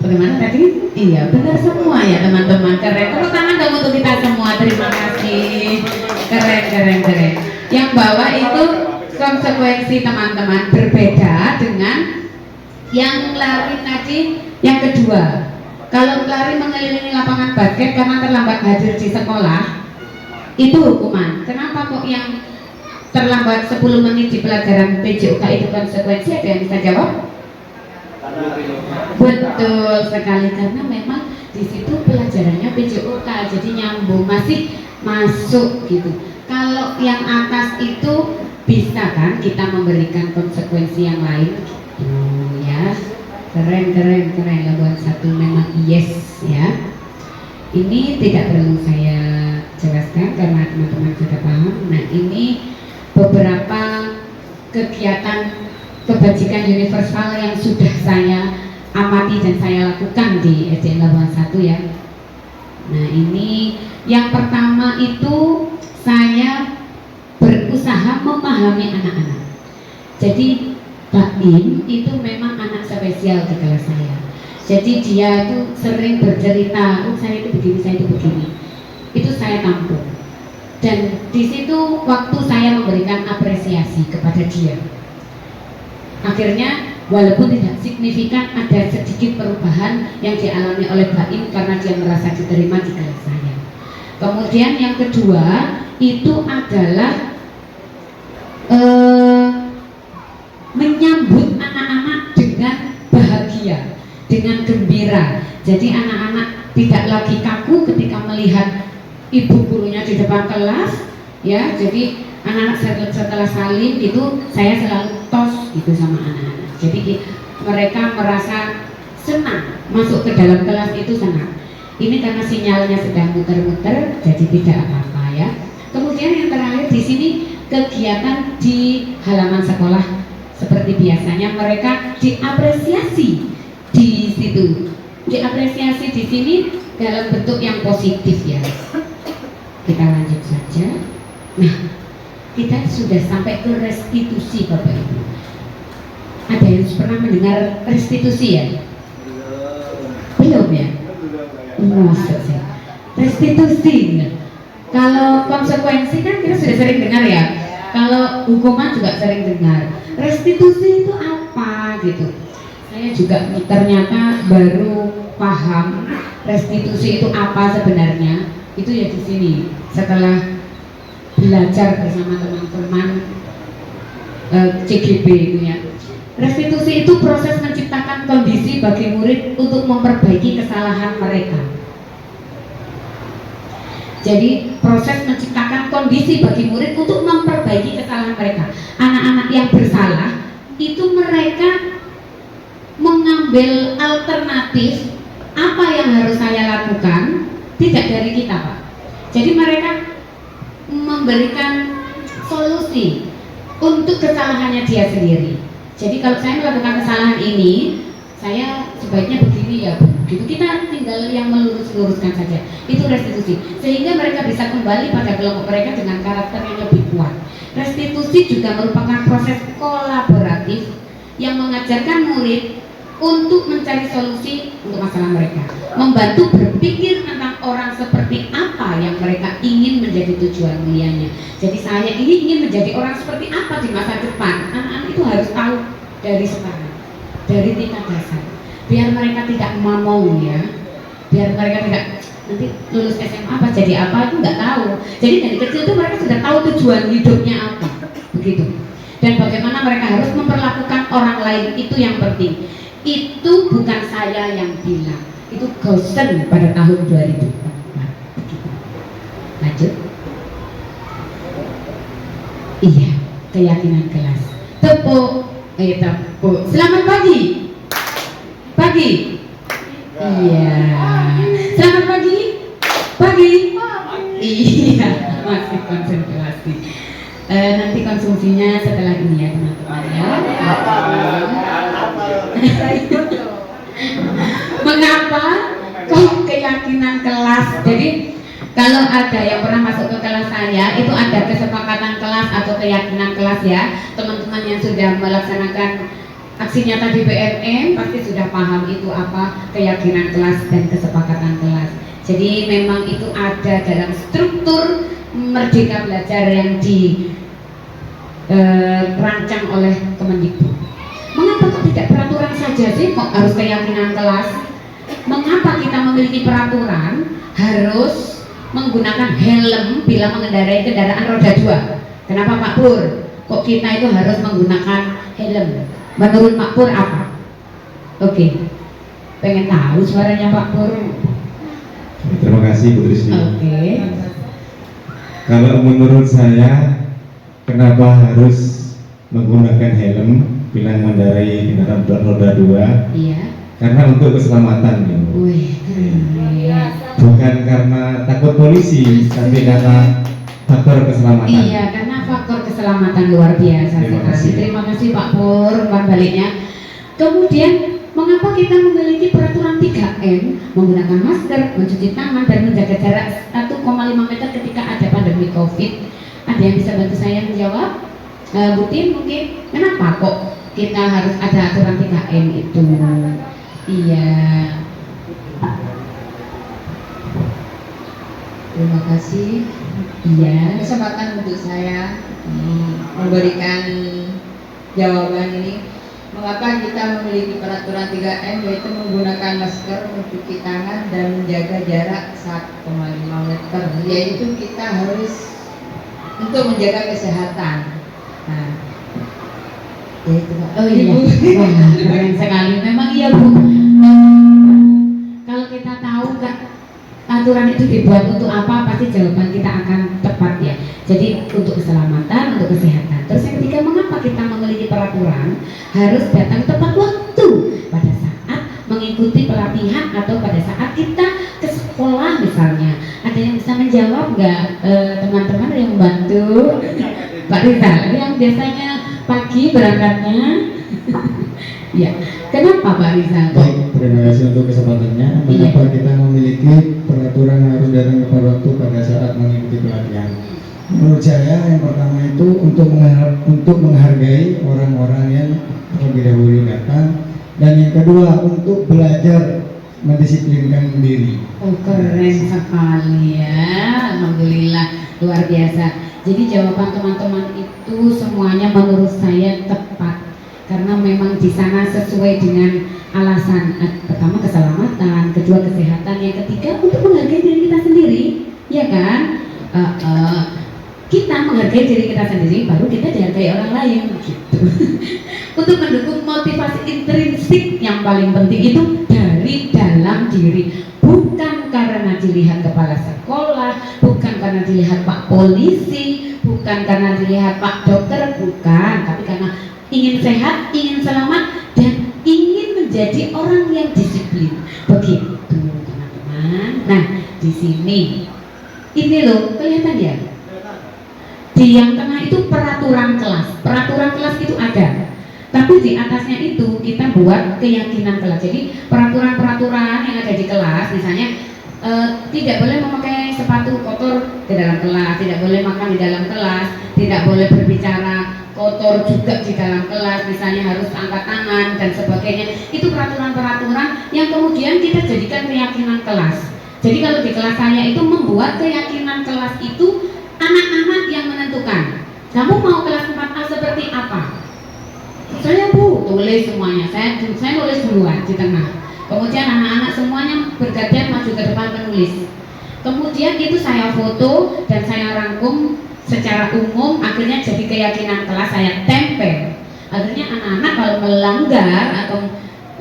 Bagaimana tadi? Iya, benar semua ya teman-teman. Keren. Tepuk tangan dong untuk kita semua. Terima kasih. Keren. Yang bawah itu konsekuensi teman-teman, berbeda dengan yang lari tadi yang kedua. Kalau lari mengelilingi lapangan basket karena terlambat hadir di sekolah, itu hukuman. Kenapa kok yang terlambat 10 menit di pelajaran PJOK itu konsekuensi? Ada yang bisa jawab? Betul sekali, karena memang di situ pelajarannya PJOK, jadi nyambung, masih masuk gitu. Kalau yang atas itu bisa kan kita memberikan konsekuensi yang lain gitu ya. Keren. Labuan 1 memang yes ya. Ini tidak perlu saya jelaskan karena teman-teman sudah paham. Nah, ini beberapa kegiatan kebajikan universal yang sudah saya amati dan saya lakukan di SDN Labuan 1 ya. Nah, ini yang pertama itu saya berusaha memahami anak-anak. Jadi Pak Im itu memang anak spesial di kelas saya. Jadi dia itu sering bercerita, saya itu begini. Itu saya tampung. Dan di situ waktu saya memberikan apresiasi kepada dia. Akhirnya walaupun tidak signifikan, ada sedikit perubahan yang dialami oleh Pak Im karena dia merasa diterima di kelas saya. Kemudian yang kedua itu adalah menyambut anak-anak dengan bahagia, dengan gembira. Jadi anak-anak tidak lagi kaku ketika melihat ibu gurunya di depan kelas ya. Jadi anak-anak setelah salim itu saya selalu tos gitu sama anak-anak. Jadi mereka merasa senang masuk ke dalam kelas, itu senang. Ini karena sinyalnya sedang muter-muter, jadi tidak apa-apa ya. Kemudian yang terakhir di sini kegiatan di halaman sekolah. Seperti biasanya mereka diapresiasi di situ. Diapresiasi di sini dalam bentuk yang positif ya. Kita lanjut saja. Nah, kita sudah sampai ke restitusi Bapak Ibu. Ada yang pernah mendengar restitusi ya? Belum ya? Maksudnya restitusi. Kalau konsekuensi kan kita sudah sering dengar ya. Kalau hukuman juga sering dengar. Restitusi itu apa gitu? Saya juga ternyata baru paham restitusi itu apa sebenarnya. Itu ya di sini setelah belajar bersama teman-teman CGB itu ya. Restitusi itu proses menciptakan kondisi bagi murid untuk memperbaiki kesalahan mereka. Jadi proses menciptakan kondisi bagi murid untuk memperbaiki kesalahan mereka. Anak-anak yang bersalah itu mereka mengambil alternatif apa yang harus saya lakukan, tidak dari kita Pak. Jadi mereka memberikan solusi untuk kesalahannya dia sendiri. Jadi kalau saya melakukan kesalahan ini, saya sebaiknya begini ya Bu, gitu. Kita tinggal yang meluruskan saja. Itu restitusi, sehingga mereka bisa kembali pada kelompok mereka dengan karakter yang lebih kuat. Restitusi juga merupakan proses kolaboratif yang mengajarkan murid untuk mencari solusi untuk masalah mereka, membantu berpikir tentang orang seperti apa yang mereka ingin menjadi tujuan mulianya. Jadi saya ini ingin menjadi orang seperti apa di masa depan. Anak-anak itu harus tahu dari sekarang, dari tingkat dasar, biar mereka tidak mamau ya, biar mereka tidak nanti lulus SMA apa jadi apa itu nggak tahu. Jadi dari kecil itu mereka sudah tahu tujuan hidupnya apa, begitu. Dan bagaimana mereka harus memperlakukan orang lain, itu yang penting. Itu bukan saya yang bilang, itu Gaussen pada tahun 2004. Lanjut. Iya, keyakinan kelas. Tepuk. Selamat pagi. Pagi. Iya. Selamat pagi. Pagi. Iya, masih konsentrasi. Nanti konsumsinya setelah ini ya teman-teman ya. Mengapa kok keyakinan kelas? Jadi kalau ada yang pernah masuk ke kelas saya, itu ada kesepakatan kelas atau keyakinan kelas ya. Teman-teman yang sudah melaksanakan aksi nyata di BMM pasti sudah paham itu apa keyakinan kelas dan kesepakatan kelas. Jadi memang itu ada dalam struktur Merdeka Belajar yang dirancang oleh Kemendikbud. Mengapa kok tidak peraturan saja sih, kok harus keyakinan kelas? Mengapa kita memiliki peraturan harus menggunakan helm bila mengendarai kendaraan roda 2? Kenapa Pak Pur? Kok kita itu harus menggunakan helm? Menurut Pak Pur apa? Oke, pengen tahu suaranya Pak Pur. Terima kasih Bu Trisni. Oke. Kalau menurut saya, kenapa harus menggunakan helm bila mengendarai kendaraan roda 2? Iya. Karena untuk keselamatan ya. Wih, keren. Bukan karena takut polisi, tapi karena faktor keselamatan. Iya, karena faktor keselamatan luar biasa Terima sekali. kasih. Terima kasih Pak Pur, umpan baliknya. Kemudian, mengapa kita memiliki peraturan 3M, menggunakan masker, mencuci tangan, dan menjaga jarak 1,5 meter ketika ada pandemi COVID? Ada yang bisa bantu saya menjawab? Butin mungkin, kenapa kok kita harus ada aturan 3M itu? Iya. Terima kasih. Iya. Kesempatan untuk saya memberikan jawaban ini. Mengapa kita memiliki peraturan 3M, yaitu menggunakan masker, mencuci tangan, dan menjaga jarak 1,5 meter. Yaitu kita harus untuk menjaga kesehatan. Nah, yaitu Oh iya, wah, keren sekali. Memang iya Bu. Kalau kita tahu kan aturan itu dibuat untuk apa, pasti jawaban kita akan tepat ya. Jadi untuk keselamatan, untuk kesehatan. Terus yang ketiga, mengapa kita memiliki peraturan harus datang tepat waktu pada saat mengikuti pelatihan atau pada saat kita ke sekolah misalnya. Ada yang bisa menjawab nggak, teman-teman yang membantu? Pak Rizal, yang biasanya pagi berangkatnya. Ya, kenapa Pak Rizal? Baik, terima kasih untuk kesempatannya. Mengapa kita memiliki peraturan harus datang tepat waktu pada saat mengikuti pelatihan? Menurut saya yang pertama itu untuk menghargai orang-orang yang terlebih dahulu datang, dan yang kedua untuk belajar mendisiplinkan diri. Oh, keren sekali ya, alhamdulillah, luar biasa. Jadi jawaban teman-teman itu semuanya menurut saya tepat, karena memang di sana sesuai dengan alasan. Pertama keselamatan, kedua kesehatan, yang ketiga untuk menghargai diri kita sendiri, ya kan? Kita menghargai diri kita sendiri, baru kita dihargai orang lain, gitu. Untuk mendukung motivasi intrinsik yang paling penting itu dari dalam diri, bukan karena dilihat kepala sekolah, bukan karena dilihat Pak polisi, bukan karena dilihat Pak dokter, bukan, tapi karena ingin sehat, ingin selamat, dan ingin menjadi orang yang disiplin. Begitu teman-teman. Nah, di sini ini loh, kelihatan ya? Di yang tengah itu peraturan kelas. Peraturan kelas itu ada. Tapi di atasnya itu kita buat keyakinan kelas. Jadi peraturan-peraturan yang ada di kelas, misalnya tidak boleh memakai sepatu kotor ke dalam kelas, tidak boleh makan di dalam kelas, tidak boleh berbicara kotor juga di dalam kelas, misalnya harus angkat tangan dan sebagainya. Itu peraturan-peraturan yang kemudian kita jadikan keyakinan kelas. Jadi kalau di kelas saya itu membuat keyakinan kelas itu anak-anak yang menentukan. Kamu mau kelas 4A seperti apa? Saya tulis semuanya. Saya nulis duluan di tengah. Kemudian anak-anak semuanya bergantian maju ke depan menulis. Kemudian itu saya foto dan saya rangkum secara umum. Akhirnya jadi keyakinan kelas, saya tempel. Akhirnya anak-anak kalau melanggar atau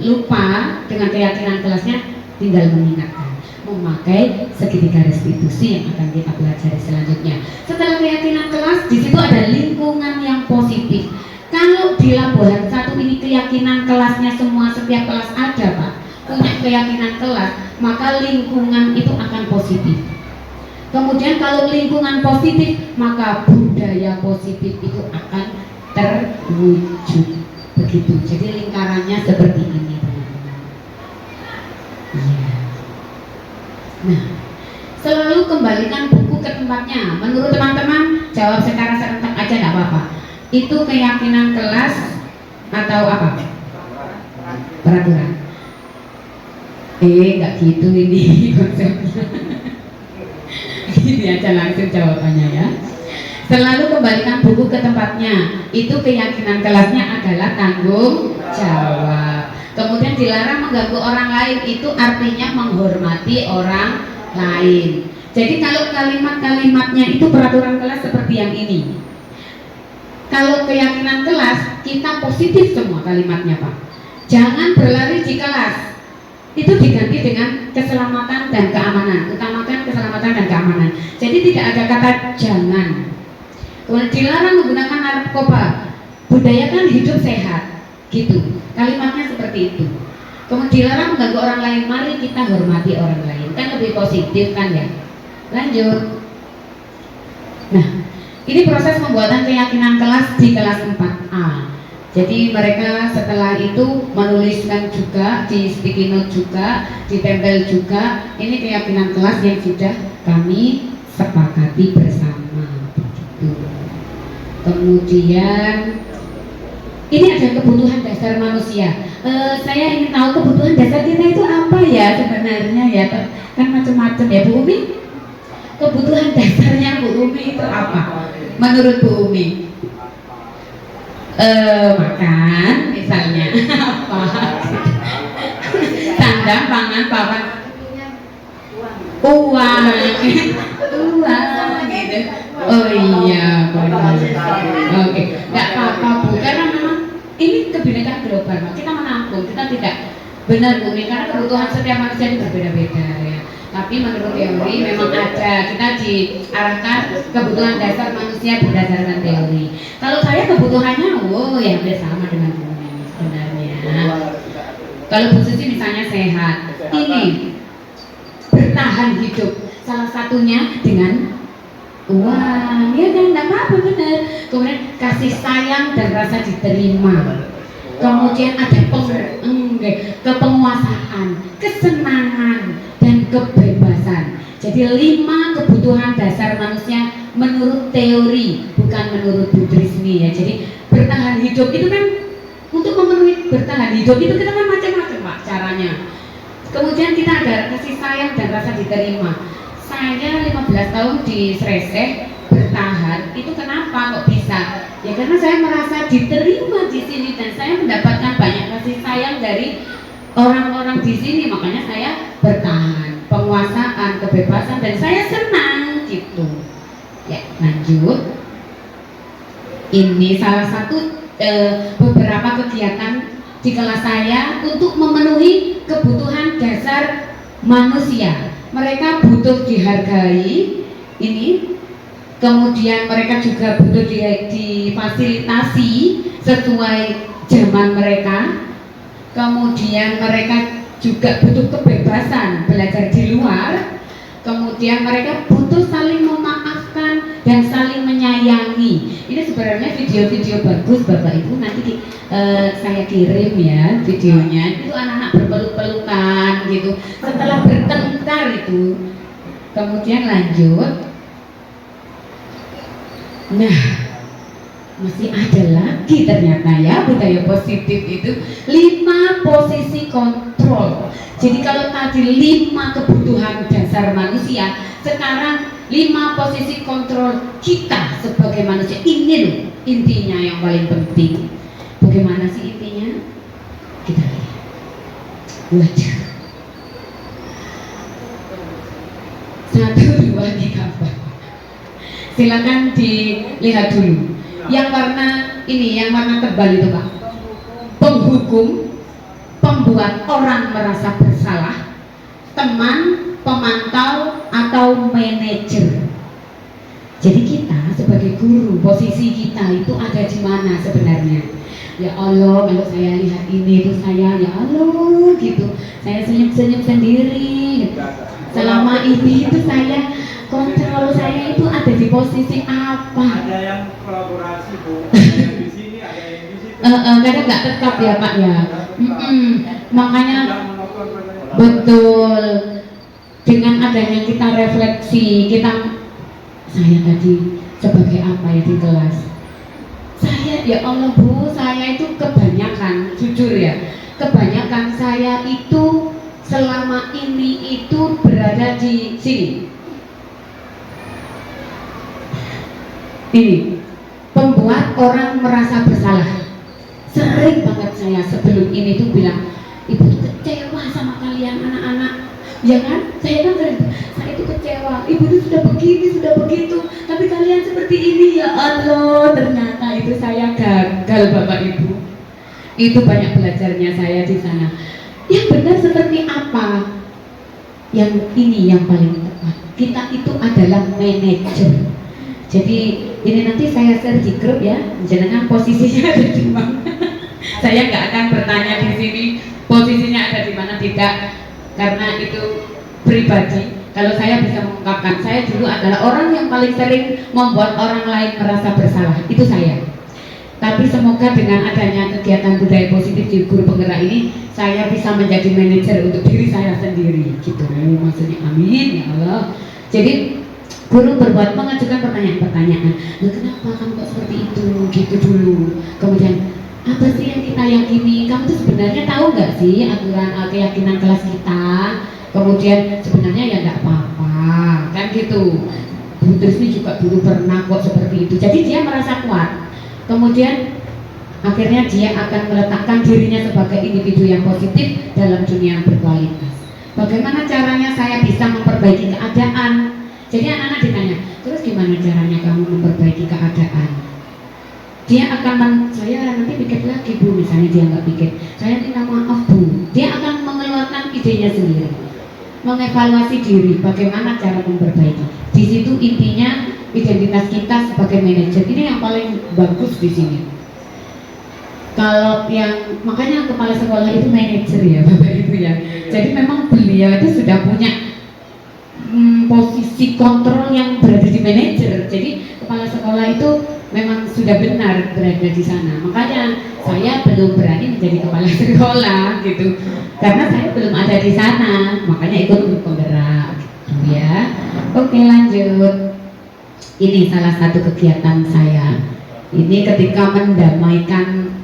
lupa dengan keyakinan kelasnya, tinggal mengingatkan, memakai segitiga restitusi yang akan kita pelajari selanjutnya. Setelah keyakinan kelas, di situ ada lingkungan yang positif. Kalau di Labuhan 1 ini keyakinan kelasnya semua, setiap kelas ada Pak, punya keyakinan kelas, maka lingkungan itu akan positif. Kemudian kalau lingkungan positif, maka budaya positif itu akan terwujud. Begitu. Jadi lingkarannya seperti ini, teman-teman. Iya. Nah, selalu kembalikan buku ke tempatnya. Menurut teman-teman, jawab secara serentak aja nggak apa-apa. Itu keyakinan kelas atau apa? Peraturan. Nggak gitu ini konsepnya. Ini aja langsung jawabannya ya. Selalu kembalikan buku ke tempatnya. Itu keyakinan kelasnya adalah tanggung jawab. Kemudian dilarang mengganggu orang lain, itu artinya menghormati orang lain. Jadi kalau kalimat-kalimatnya itu peraturan kelas seperti yang ini. Kalau keyakinan kelas, kita positif semua kalimatnya Pak. Jangan berlari di kelas. Itu diganti dengan keselamatan dan keamanan. Utamakan keselamatan dan keamanan. Jadi tidak ada kata jangan. Kemudian dilarang menggunakan narkoba. Budayakan hidup sehat. Gitu. Kalimatnya seperti itu. Kemudian dilarang mengganggu orang lain. Mari kita hormati orang lain. Kan lebih positif kan ya. Lanjut. Nah, ini proses pembuatan keyakinan kelas di kelas 4A. Jadi mereka setelah itu menuliskan juga di sticky note juga, ditempel juga. Ini keyakinan kelas yang sudah kami sepakati bersama. Begitu. Kemudian ini ada kebutuhan dasar manusia. Saya ingin tahu kebutuhan dasar kita itu apa ya sebenarnya ya, kan macam-macam ya Bu Umi. Kebutuhan dasarnya Bu Umi itu apa? Menurut Bu Umi? Makan misalnya apa? Sandang, pangan, papan, uang gitu. Oh iya, benar. Oke, nggak apa-apa Bu, karena memang ini kebinekaan global, kita menampung, kita tidak benar Bu, karena kebutuhan setiap manusia itu berbeda-beda ya. Tapi menurut teori memang ada, kita diarahkan kebutuhan dasar manusia berdasarkan teori. Kalau saya kebutuhannya, ya hampir sama dengan Bu sebenarnya. Kalau Bu Susi misalnya sehat, ini bertahan hidup, salah satunya dengan uang, ya kan, nggak apa-apa benar. Kemudian kasih sayang dan rasa diterima. Kemudian ada kepenguasaan, kesenangan, dan kebebasan. Jadi 5 kebutuhan dasar manusia menurut teori, bukan menurut Budrisme ya. Jadi bertahan hidup itu kan, untuk memenuhi bertahan hidup itu kita kan macam-macam Pak caranya. Kemudian kita ada kasih sayang dan rasa diterima. Saya 15 tahun di Sreseh bertahan, itu kenapa kok bisa? Ya karena saya merasa diterima di sini dan saya mendapatkan banyak kasih sayang dari orang-orang di sini, makanya saya bertahan, penguasaan, kebebasan, dan saya senang gitu. Ya, lanjut. Ini salah satu beberapa kegiatan di kelas saya untuk memenuhi kebutuhan dasar manusia. Mereka butuh dihargai, ini. Kemudian mereka juga butuh difasilitasi sesuai zaman mereka. Kemudian mereka juga butuh kebebasan belajar di luar. Kemudian mereka butuh saling memaafkan dan saling menyayangi. Ini sebenarnya video-video bagus Bapak Ibu, nanti saya kirim ya videonya. Itu anak-anak berpeluk-pelukan gitu. Setelah bertengkar itu, kemudian lanjut. Nah, masih ada lagi ternyata ya budaya positif itu 5 posisi kontrol. Jadi kalau tadi 5 kebutuhan dasar manusia, sekarang 5 posisi kontrol kita sebagai manusia. Ini loh intinya yang paling penting. Bagaimana sih intinya? Kita lihat. Waduh. 1, 2, 3, 4. Silakan dilihat dulu. Yang warna ini, yang warna tebal itu Pak. Penghukum, pembuat orang merasa bersalah, teman, pemantau, atau manajer. Jadi kita sebagai guru, posisi kita itu ada di mana sebenarnya? Ya Allah, kalau saya lihat ini itu saya, ya Allah gitu. Saya senyum-senyum sendiri. Selama ini itu saya kontrol saya itu ada di posisi apa? Ada yang kolaborasi Bu, ada yang di sini, ada yang di situ. Kadang nggak tetap ya Pak ya. Makanya Tidak monoton katanya. betul, dengan adanya kita refleksi, saya tadi sebagai apa ya di kelas? Saya ya Allah Bu, saya itu kebanyakan, jujur ya, kebanyakan saya itu selama ini itu berada di sini. Ini pembuat orang merasa bersalah. Sering banget saya sebelum ini tuh bilang, ibu tuh kecewa sama kalian anak-anak, ya kan? Saya itu kecewa. Ibu tuh sudah begini, sudah begitu, tapi kalian seperti ini, ya Allah. Ternyata itu saya gagal Bapak Ibu. Itu banyak belajarnya saya di sana. Yang benar seperti apa? Yang ini yang paling tepat. Kita itu adalah manajer. Jadi ini nanti saya share di grup ya, jangan posisinya ada di mana. Saya nggak akan bertanya di sini posisinya ada di mana, tidak, karena itu pribadi. Kalau saya bisa mengungkapkan, saya dulu adalah orang yang paling sering membuat orang lain merasa bersalah, itu saya. Tapi semoga dengan adanya kegiatan budaya positif di guru penggerak ini, saya bisa menjadi manajer untuk diri saya sendiri, gitu. Maksudnya amin ya Allah. Jadi guru mengajukan pertanyaan-pertanyaan. Loh, kenapa kamu kok seperti itu? Gitu dulu. Kemudian apa sih yang kita yakini? Kamu tuh sebenarnya tahu nggak sih aturan keyakinan kelas kita? Kemudian sebenarnya ya nggak apa-apa, kan gitu. Bu Trisni juga dulu pernah kok seperti itu. Jadi dia merasa kuat. Kemudian akhirnya dia akan meletakkan dirinya sebagai individu yang positif dalam dunia yang berkualitas. Bagaimana caranya saya bisa memperbaiki keadaan? Jadi anak-anak ditanya, terus gimana caranya kamu memperbaiki keadaan? Dia akan saya nanti pikir lagi Bu, misalnya dia nggak pikir, saya minta maaf Bu. Dia akan mengeluarkan idenya sendiri, mengevaluasi diri, bagaimana cara memperbaiki. Di situ intinya identitas kita sebagai manajer. Ini yang paling bagus di sini. Kalau yang makanya kepala sekolah itu manajer ya Bapak Ibu ya. Jadi memang beliau itu sudah punya posisi kontrol yang berada di manajer. Jadi kepala sekolah itu memang sudah benar berada di sana. Makanya saya belum berani menjadi kepala sekolah gitu, karena saya belum ada di sana. Makanya ikut untuk penggerak gitu ya. Oke, lanjut. Ini salah satu kegiatan saya. Ini ketika mendamaikan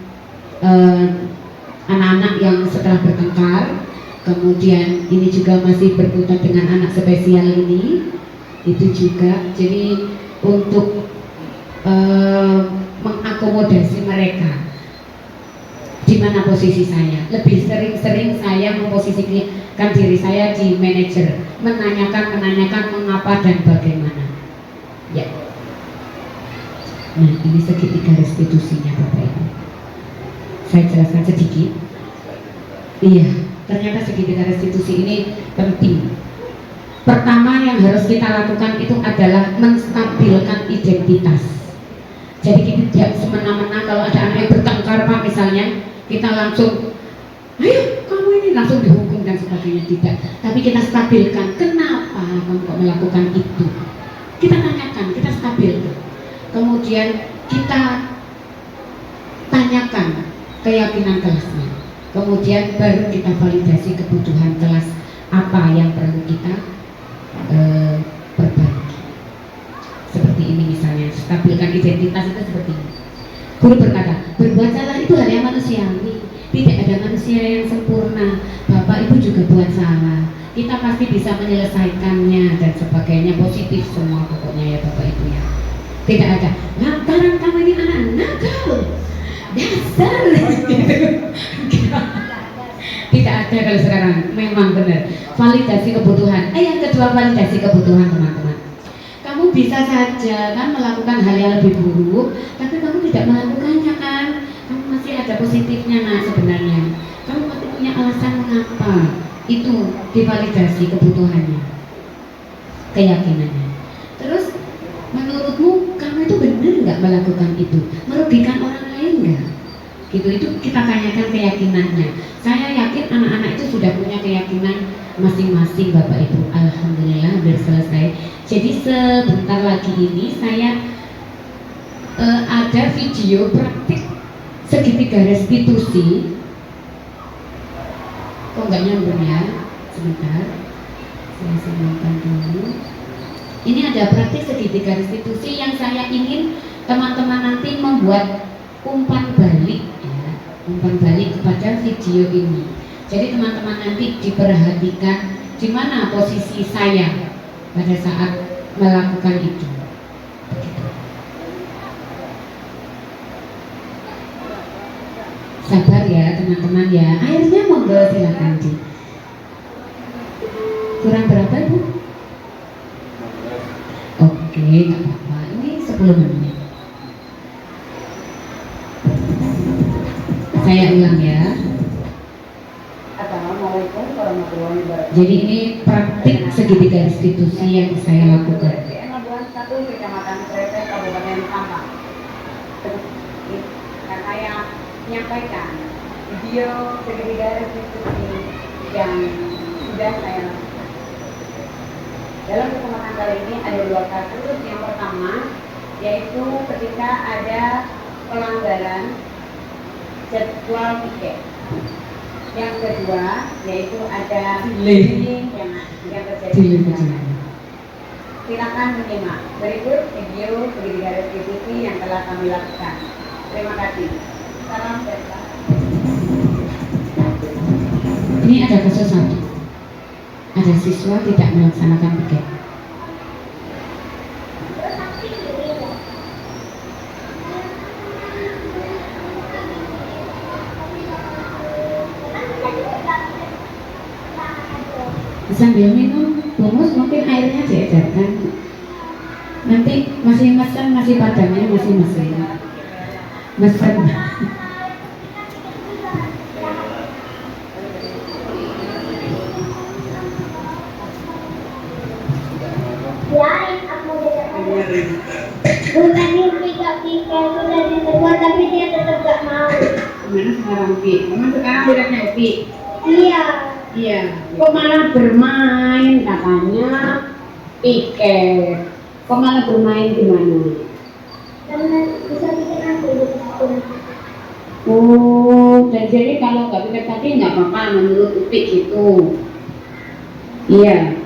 anak-anak yang setelah bertengkar. Kemudian ini juga masih berkutat dengan anak spesial ini, itu juga. Jadi untuk mengakomodasi mereka, di mana posisi saya? Lebih sering-sering saya memposisikan diri saya di manajer, menanyakan mengapa dan bagaimana. Ya. Nah, ini segitiga restitusinya Bapak Ibu. Saya jelaskan sedikit. Iya. Ternyata segitiga restitusi ini penting. Pertama yang harus kita lakukan itu adalah menstabilkan identitas. Jadi kita tidak semena-mena kalau ada anak yang bertengkar Pak misalnya, kita langsung, ayo kamu ini langsung dihukum dan sebagainya, tidak. Tapi kita stabilkan, kenapa kamu kok melakukan itu? Kita tanyakan, kita stabilkan. Kemudian kita tanyakan keyakinan kelasnya, kemudian baru kita validasi kebutuhan kelas apa yang perlu kita perbaiki. Seperti ini misalnya, stabilkan identitas itu seperti ini. Guru berkata, berbuat salah itu hal yang manusiawi, tidak ada manusia yang sempurna. Bapak Ibu juga buat salah, kita pasti bisa menyelesaikannya dan sebagainya, positif semua pokoknya ya Bapak Ibu ya. Tidak ada lantaran kamu ini anak nakal, dasar tidak ada. Kalau sekarang memang benar validasi kebutuhan. Yang kedua, validasi kebutuhan teman-teman. Kamu bisa saja kan melakukan hal yang lebih buruk, tapi kamu tidak melakukannya kan, kamu masih ada positifnya. Nah sebenarnya kamu masih punya alasan mengapa. Itu divalidasi kebutuhannya, keyakinannya. Terus menurutmu kamu itu benar nggak melakukan itu, merugikan orang lain nggak? Gitu, itu kita tanyakan keyakinannya. Saya yakin anak-anak itu sudah punya keyakinan masing-masing Bapak Ibu. Alhamdulillah sudah selesai. Jadi sebentar lagi ini saya ada video praktik segitiga restitusi. Kok nggak nyambung ya? Sebentar, saya sembangkan dulu. Ini ada praktik segitiga restitusi yang saya ingin teman-teman nanti membuat umpan balik ya, umpan balik kepada video ini. Jadi teman-teman nanti diperhatikan di mana posisi saya pada saat melakukan itu. Sabar ya teman-teman ya. Airnya monggo silakan di. Kurang berapa Bu? Oke, nggak apa-apa. Ini 10 menit. Saya ulang ya. Assalamualaikum warahmatullahi wabarakatuh. Jadi ini praktik segitiga restitusi yang saya lakukan. Labuan 1 Kecamatan Kretek Kabupaten Sampang. Saya menyampaikan video segitiga restitusi yang sudah saya lakukan. Dalam kesempatan kali ini ada 2 kasus. Yang pertama yaitu ketika ada pelanggaran jadwal tiket. Yang kedua yaitu ada bullying yang terjadi. Silakan menyimak berikut video segitiga restitusi yang telah kami lakukan. Terima kasih. Salam sehat. Ini ada kasus satu. Ada siswa tidak melaksanakan tiket. Sambil minum bonus mungkin airnya diedarkan. Nanti masih mesen, masih padamnya masih mesen. Bukan mimpi Kak Pika sudah ditegur tapi dia tetap gak mau. Gimana sekarang Upi? Memang sekarang bedanya Upi? Iya. Iya. Kok malah bermain katanya tiket? Kok malah bermain gimana? Karena bisa bikin aku begitu. Oh, dan jadi kalau nggak pikir tadi nggak apa-apa menurut Upi gitu. Iya.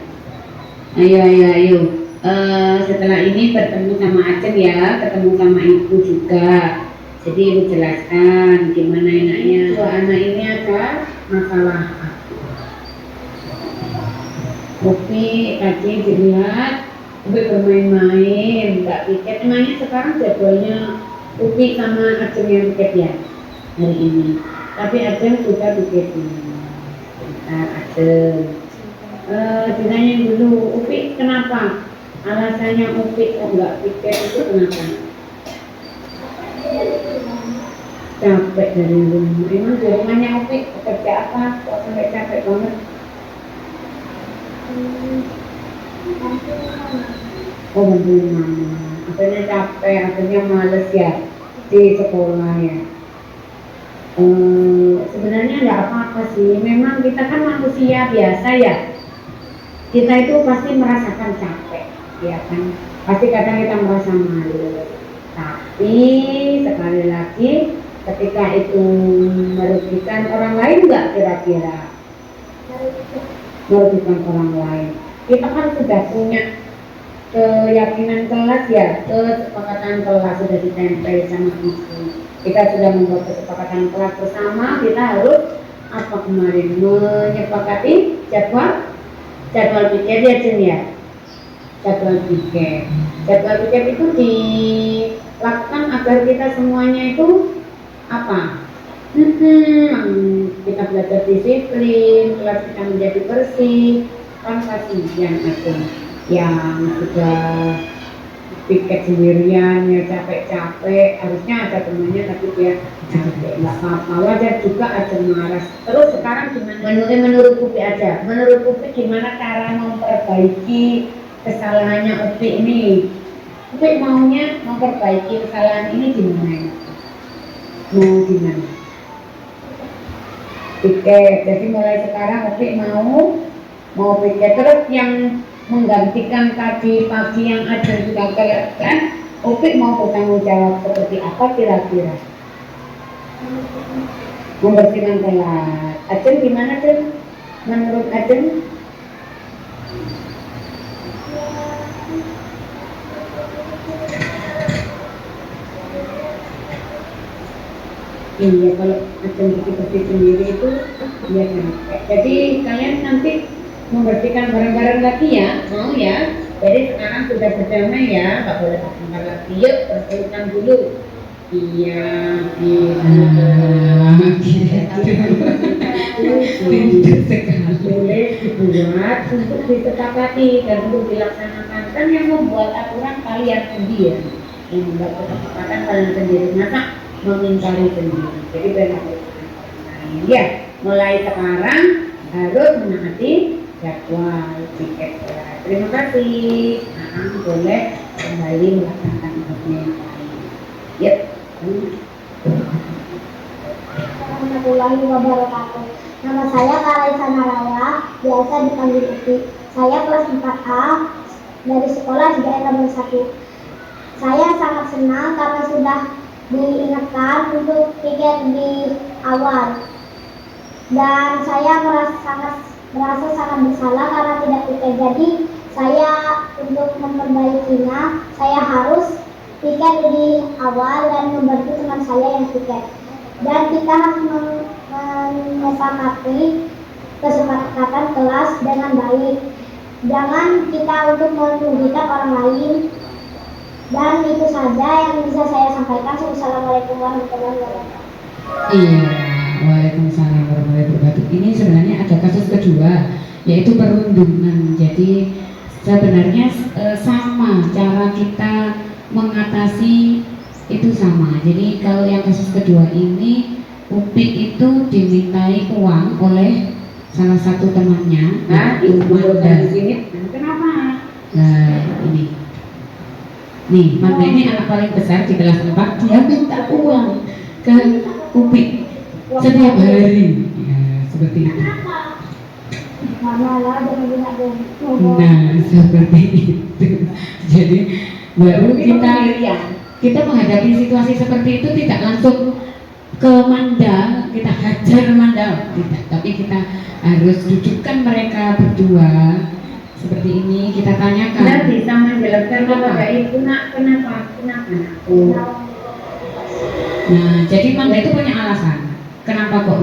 Ayo. Setelah ini bertemu sama Aceng ya, ketemu sama ibu juga. Jadi ibu jelaskan gimana enaknya. Dua anak ini ada masalah. Upi tadi dilihat Upi bermain-main, nggak tiket. Emangnya sekarang jadwalnya Upi sama Aceng yang tiket ya hari ini. Tapi Aceng sudah tiketnya. Bentar Aceng. Ditanya dulu, Upi kenapa? Alasannya Upi kok nggak tiket itu kenapa? Capek dari rumah. Emang di rumahnya Upi bekerja apa? Kok sampai capek banget? Oh bantuin mama. Akhirnya capek, akhirnya males ya di sekolah ya. Sebenarnya nggak apa-apa sih. Memang kita kan manusia biasa ya. Kita itu pasti merasakan capek, ya kan? Pasti kadang kita merasa malu. Tapi sekali lagi ketika itu merugikan orang lain nggak kira-kira? Merugikan orang lain. Kita kan sudah punya keyakinan kelas ya, kesepakatan kelas sudah ditempel sama itu. Kita sudah membuat kesepakatan kelas bersama, kita harus apa kemarin menyepakati jadwal piket ya Jen ya. Jadwal piket itu dilakukan agar kita semuanya itu apa? Kita belajar disiplin, kelas kita menjadi bersih. Kan kasihan aku yang sudah piket sendirian ya capek-capek, harusnya ada temannya tapi dia capek, nggak apa-apa, wajar juga aja marah. Terus sekarang gimana? Menurut Upi aja, menurut Upi gimana cara memperbaiki kesalahannya Upi ini? Upi maunya memperbaiki kesalahan ini gimana? Mau gimana? Piket, jadi mulai sekarang Upi mau piket. Terus yang menggantikan tadi pagi yang ada juga kelihatan, Upi mau bertanggung jawab seperti apa kira-kira? Membersihkan kelas. Ajeng gimana Ajeng? Menurut Ajeng? Iya, kalau Ajeng bersih-bersih sendiri itu ya capek. Jadi kalian nanti membersihkan barang-barang lagi ya, mau ya. Jadi sekarang sudah berdamai ya, nggak boleh bertengkar lagi. Yuk bersihkan dulu. Iya, boleh dibuat untuk disepakati dan untuk dilaksanakan. Kan yang membuat aturan kalian sendiri, yang membuat kesepakatan kalian sendiri. Masa mengingkari sendiri? Jadi benar. Ya, mulai sekarang harus menaati jadwal piket kelas. Terima kasih. Boleh kembali melaksanakan tugasnya yang lain. Yuk. Warahmatullahi wabarakatuh. Nama saya Karaisa Naraya, biasa dipanggil Upi. Saya kelas 4A dari sekolah 3 Saya sangat senang karena sudah diingatkan untuk piket di awal. Dan saya merasa sangat bersalah karena tidak piket. Jadi saya untuk memperbaikinya, saya harus piket di awal dan membantu teman saya yang piket. Dan kita harus menyepakati kesepakatan kelas dengan baik. Jangan kita untuk merugikan orang lain. Dan itu saja yang bisa saya sampaikan. Wassalamualaikum warahmatullahi wabarakatuh. Iya, waalaikumsalam warahmatullahi wabarakatuh. Ini sebenarnya ada kasus kedua, yaitu perundungan. Jadi sebenarnya sama cara kita mengatasi itu sama. Jadi kalau yang kasus kedua ini, Upi itu dimintai uang oleh salah satu temannya. Nah, itu di sini. Kenapa? Nah, ini. Nih, Manda ini anak paling besar di kelas 4, dia minta uang ke Upi setiap hari. Ya, seperti itu. Nah, seperti itu. Jadi baru kita menghadapi situasi seperti itu tidak langsung ke Manda, kita hajar Manda, tidak. Tapi kita harus dudukkan mereka berdua seperti ini, kita tanyakan. Anda bisa menjelaskan kepada ibu nak kenapa anakku? Nah, jadi Manda itu punya alasan. Kenapa kok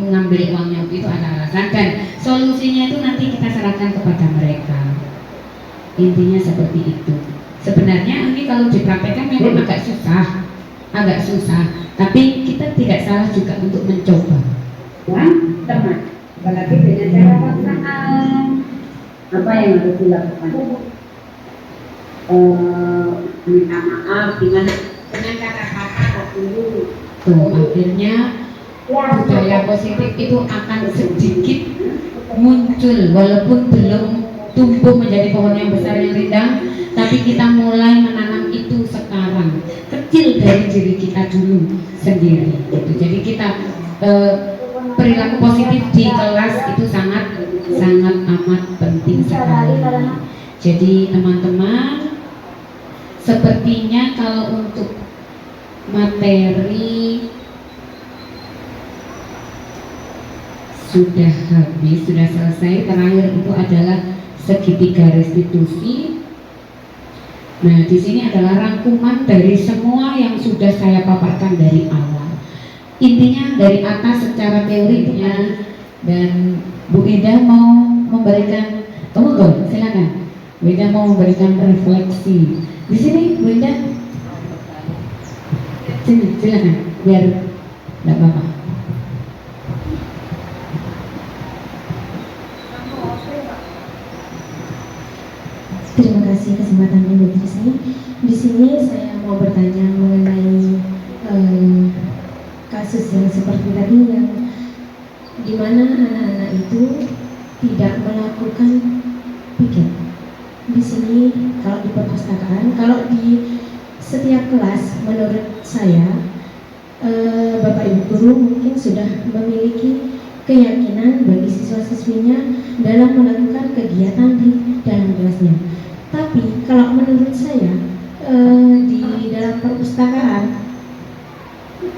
mengambil uangnya itu ada alasan, dan solusinya itu nanti kita serahkan kepada mereka. Intinya seperti itu. Sebenarnya ini kalau dipraktekkan memang agak susah, tapi kita tidak salah juga untuk mencoba. Teman, apalagi dengan cara paksaan. Apa yang harus dilakukan? Minta maaf dengan kata-kata dulu. Tuh, akhirnya budaya positif itu akan sedikit muncul, walaupun belum tumbuh menjadi pohon yang besar yang rindang, tapi kita mulai menanam itu sekarang, kecil dari diri kita dulu sendiri gitu. Jadi kita perilaku positif di kelas itu sangat amat penting sekali. Jadi teman-teman, sepertinya kalau untuk materi sudah habis, sudah selesai. Terakhir itu adalah segitiga restitusi. Nah, di sini adalah rangkuman dari semua yang sudah saya paparkan dari awal. Intinya dari atas secara teorinya, dan Bu Ida mau memberikan, silakan. Bu Ida mau memberikan refleksi. Di sini Bu Ida, sini silakan, biar tidak apa-apa. Terima kasih kesempatan Ibu Trisni. Di sini saya mau bertanya mengenai kasus yang seperti tadi, yang dimana anak-anak itu tidak melakukan piket. Di sini kalau di perpustakaan, kalau di setiap kelas, menurut saya Bapak Ibu guru mungkin sudah memiliki keyakinan bagi siswa-siswinya dalam melakukan kegiatan di dalam kelasnya. Tapi kalau menurut saya di dalam perpustakaan,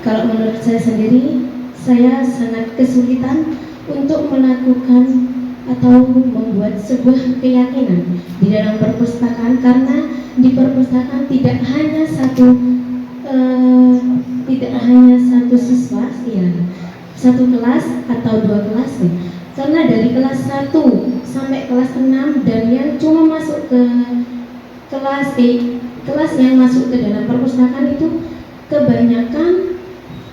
kalau menurut saya sendiri, saya sangat kesulitan untuk melakukan atau membuat sebuah keyakinan di dalam perpustakaan, karena di perpustakaan tidak hanya satu siswa, ya, satu kelas atau dua kelas, ya. Karena dari kelas 1 sampai kelas 6, dan yang cuma masuk ke kelas yang masuk ke dalam perpustakaan itu kebanyakan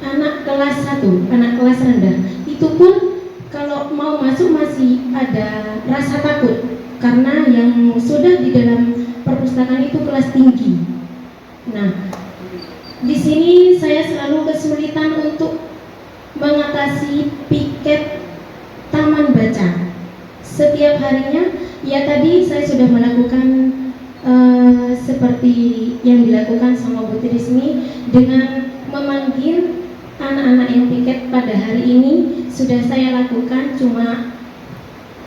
anak kelas 1, anak kelas rendah. Itu pun kalau mau masuk masih ada rasa takut, karena yang sudah di dalam perpustakaan itu kelas tinggi. Nah, di sini saya selalu kesulitan untuk mengatasi piket taman baca. Setiap harinya, ya tadi saya sudah melakukan seperti yang dilakukan sama Bu Trisni dengan memanggil anak-anak yang piket pada hari ini. Sudah saya lakukan, cuma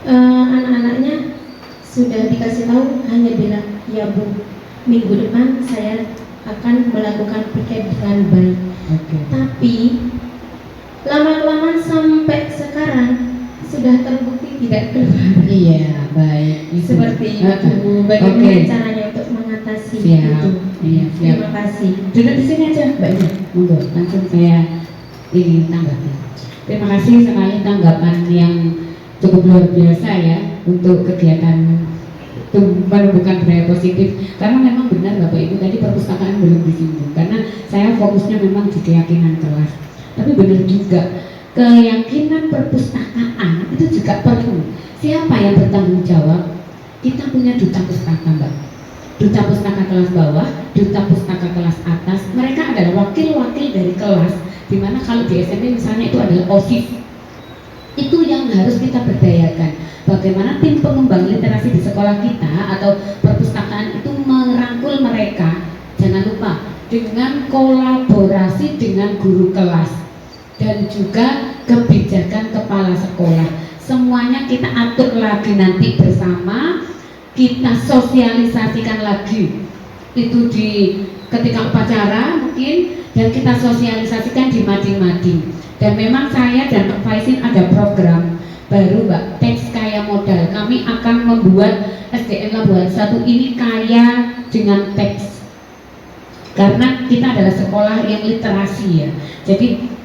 anak-anaknya sudah dikasih tahu, hanya bilang, ya Bu, minggu depan saya akan melakukan piket dengan baik. Tapi lama-kelamaan sampai sekarang sudah terbukti tidak keluar. Iya, baik. Seperti itu. Bagaimana caranya untuk mengatasi itu? Iya, Terima kasih. Duduk di sini aja, Mbak Ida. Monggo, langsung saya ingin tanggapi. Terima kasih sekali tanggapan yang cukup luar biasa ya untuk kegiatan menumbuhkan budaya positif. Karena memang benar Bapak Ibu tadi perpustakaan belum disinggung, karena saya fokusnya memang di keyakinan kelas. Tapi benar juga, keyakinan perpustakaan itu juga perlu. Siapa yang bertanggung jawab? Kita punya duta pustaka, Mbak. Duta pustaka kelas bawah, duta pustaka kelas atas. Mereka adalah wakil-wakil dari kelas. Dimana kalau di SMP misalnya itu adalah OSIS. Itu yang harus kita berdayakan. Bagaimana tim pengembang literasi di sekolah kita atau perpustakaan itu merangkul mereka. Jangan lupa dengan kolaborasi dengan guru kelas dan juga kebijakan kepala sekolah. Semuanya kita atur lagi nanti bersama, kita sosialisasikan lagi itu di ketika upacara mungkin, dan kita sosialisasikan di mading-mading. Dan memang saya dan Pak Faisin ada program baru Mbak, teks kaya modal. Kami akan membuat SDN Labuhan 1 ini kaya dengan teks, karena kita adalah sekolah yang literasi ya. Jadi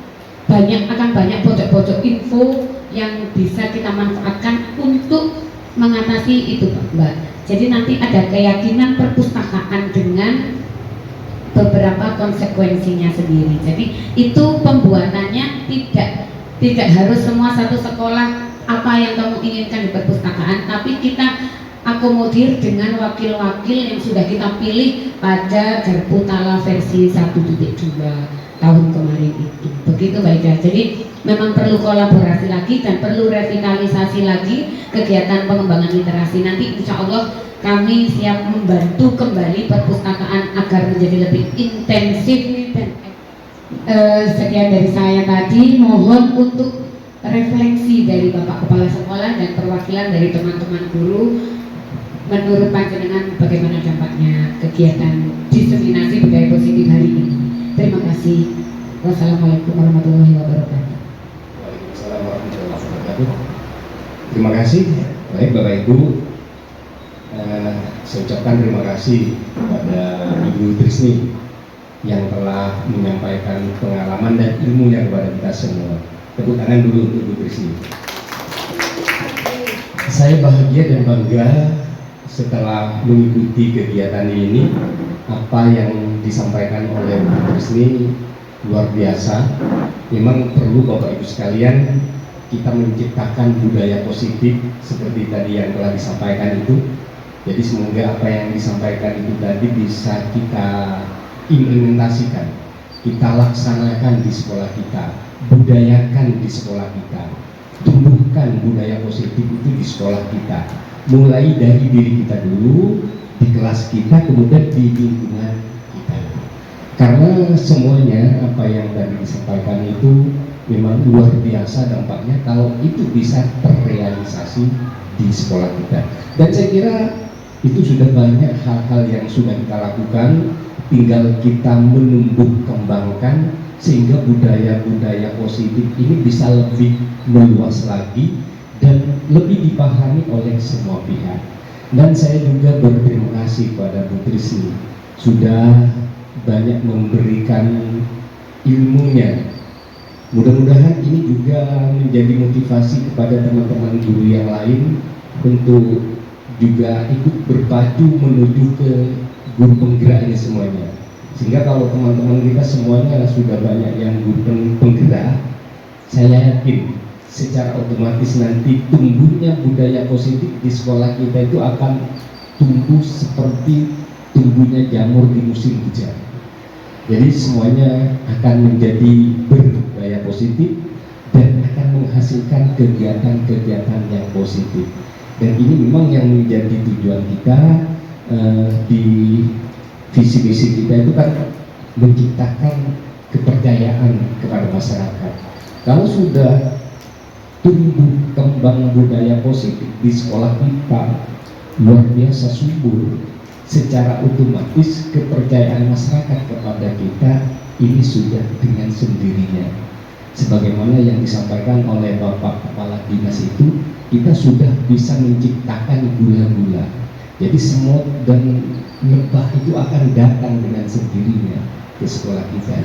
akan banyak pojok-pojok info yang bisa kita manfaatkan untuk mengatasi itu Mbak. Jadi nanti ada keyakinan perpustakaan dengan beberapa konsekuensinya sendiri. Jadi itu pembuatannya tidak harus semua satu sekolah apa yang kamu inginkan di perpustakaan, tapi kita akomodir dengan wakil-wakil yang sudah kita pilih pada Garpu Tala versi 1.2 tahun kemarin itu. Begitu Mbak Ida. Jadi memang perlu kolaborasi lagi dan perlu revitalisasi lagi kegiatan pengembangan literasi. Nanti insya Allah kami siap membantu kembali perpustakaan agar menjadi lebih intensif. Dan sekian dari saya tadi, mohon untuk refleksi dari Bapak Kepala Sekolah dan perwakilan dari teman-teman guru, menurut panjenengan bagaimana dampaknya kegiatan diseminasi budaya positif hari ini. Terima kasih. kasih. Wassalamualaikum warahmatullahi wabarakatuh. Waalaikumsalam warahmatullahi wabarakatuh. Terima kasih. Baik Bapak Ibu, saya ucapkan terima kasih kepada Ibu Trisni yang telah menyampaikan pengalaman dan ilmunya kepada kita semua. Tepuk tangan dulu untuk Ibu Trisni. Saya bahagia dan bangga setelah mengikuti kegiatan ini. Apa yang disampaikan oleh Bu Trisni luar biasa. Memang perlu Bapak Ibu sekalian kita menciptakan budaya positif seperti tadi yang telah disampaikan itu. Jadi semoga apa yang disampaikan itu tadi bisa kita implementasikan, kita laksanakan di sekolah kita, budayakan di sekolah kita, tumbuhkan budaya positif itu di sekolah kita, mulai dari diri kita dulu, di kelas kita, kemudian di lingkungan kita. Karena semuanya apa yang tadi disampaikan itu memang luar biasa dampaknya kalau itu bisa terrealisasi di sekolah kita. Dan saya kira itu sudah banyak hal-hal yang sudah kita lakukan, tinggal kita menumbuh kembangkan sehingga budaya-budaya positif ini bisa lebih meluas lagi dan lebih dipahami oleh semua pihak. Dan saya juga berterima kasih kepada Bu Trisni sudah banyak memberikan ilmunya. Mudah-mudahan ini juga menjadi motivasi kepada teman-teman guru yang lain untuk juga ikut berpacu menuju ke guru penggerak ini semuanya. Sehingga kalau teman-teman kita semuanya sudah banyak yang guru penggerak, saya yakin secara otomatis nanti tumbuhnya budaya positif di sekolah kita itu akan tumbuh seperti tumbuhnya jamur di musim hujan. Jadi semuanya akan menjadi berbudaya positif dan akan menghasilkan kegiatan-kegiatan yang positif. Dan ini memang yang menjadi tujuan kita di visi misi kita itu kan menciptakan kepercayaan kepada masyarakat. Kalau sudah tumbuh kembang budaya positif di sekolah kita luar biasa subur, secara otomatis kepercayaan masyarakat kepada kita ini sudah dengan sendirinya. Sebagaimana yang disampaikan oleh Bapak Kepala Dinas itu, kita sudah bisa menciptakan gula-gula. Jadi semut dan lebah itu akan datang dengan sendirinya ke sekolah kita.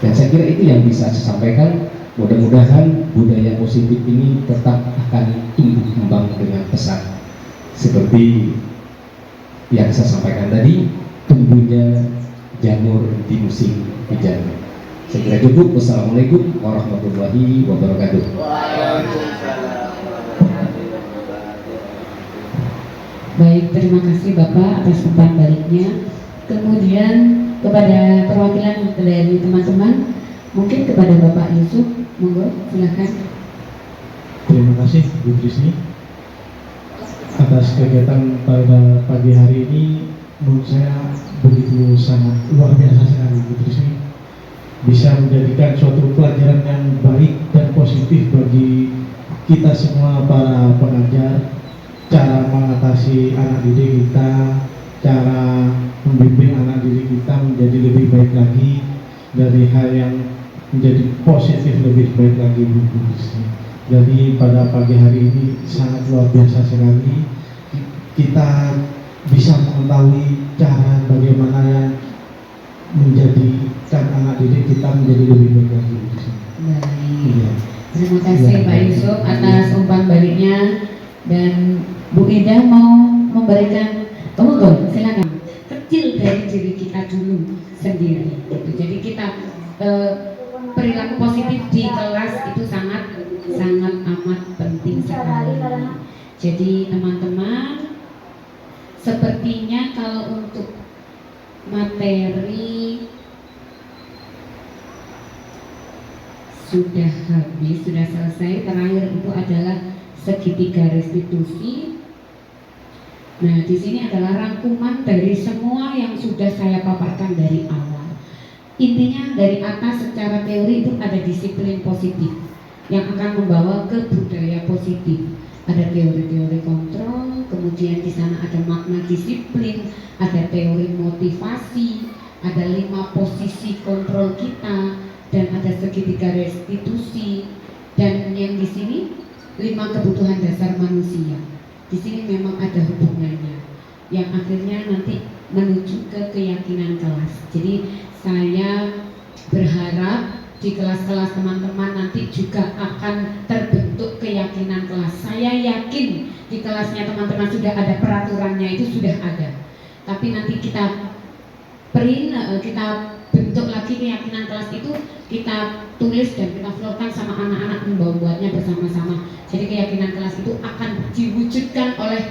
Dan saya kira itu yang bisa saya sampaikan. Mudah-mudahan budaya positif ini tetap akan tumbuh kembang dengan pesat. Seperti yang saya sampaikan tadi, tumbuhnya jamur di musim hujan. Saya kira cukup. Wassalamualaikum warahmatullahi wabarakatuh. Baik, terima kasih Bapak atas umpan baliknya. Kemudian kepada perwakilan dari teman-teman, mungkin kepada Bapak Yusuf, monggo silakan. Terima kasih Bu Trisni atas kegiatan pada pagi hari ini. Menurut saya begitu sangat luar biasa sekali Bu Trisni, bisa menjadikan suatu pelajaran yang baik dan positif bagi kita semua para pengajar, cara mengatasi anak didik kita, cara membimbing anak didik kita menjadi lebih baik lagi, dari hal yang menjadi positif lebih baik lagi Bu Trisni. Jadi pada pagi hari ini sangat luar biasa sekali kita bisa mengetahui cara bagaimana yang menjadikan anak didik kita menjadi lebih baik lagi Bu Trisni. Baik. Iya. Terima kasih Iya. Pak Yusuf atas umpan baliknya. Dan Bu Ida mau memberikan, monggo silakan. Kecil dari diri kita dulu sendiri. Gitu. Jadi kita perilaku positif di kelas itu sangat amat penting sekali. Jadi teman-teman, sepertinya kalau untuk materi sudah habis, sudah selesai. Terakhir itu adalah segitiga restitusi. Nah, di sini adalah rangkuman dari semua yang sudah saya paparkan dari awal. Intinya dari atas secara teori itu ada disiplin positif yang akan membawa ke budaya positif. Ada teori-teori kontrol, kemudian di sana ada makna disiplin, ada teori motivasi, ada 5 posisi kontrol kita, dan ada segitiga restitusi, dan yang di sini 5 kebutuhan dasar manusia. Di sini memang ada hubungannya yang akhirnya nanti menuju ke keyakinan kelas. Jadi saya berharap di kelas-kelas teman-teman nanti juga akan terbentuk keyakinan kelas. Saya yakin di kelasnya teman-teman sudah ada peraturannya, itu sudah ada. Tapi nanti kita print, kita bentuk lagi keyakinan kelas itu, kita tulis dan kita flowkan sama anak-anak, membuatnya bersama-sama. Jadi keyakinan kelas itu akan diwujudkan oleh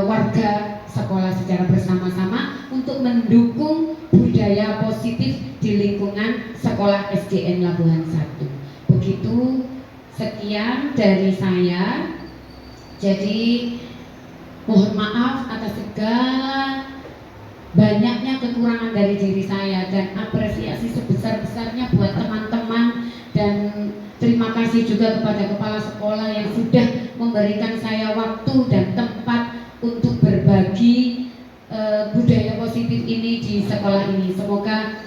warga sekolah secara bersama-sama untuk mendukung budaya positif di lingkungan sekolah SDN Labuhan 1. Begitu, sekian dari saya. Jadi mohon maaf atas segala banyaknya kekurangan dari diri saya, dan apresiasi sebesar-besarnya buat teman-teman, dan terima kasih juga kepada kepala sekolah yang sudah memberikan saya waktu dan tempat untuk berbagi budaya positif ini di sekolah ini. Semoga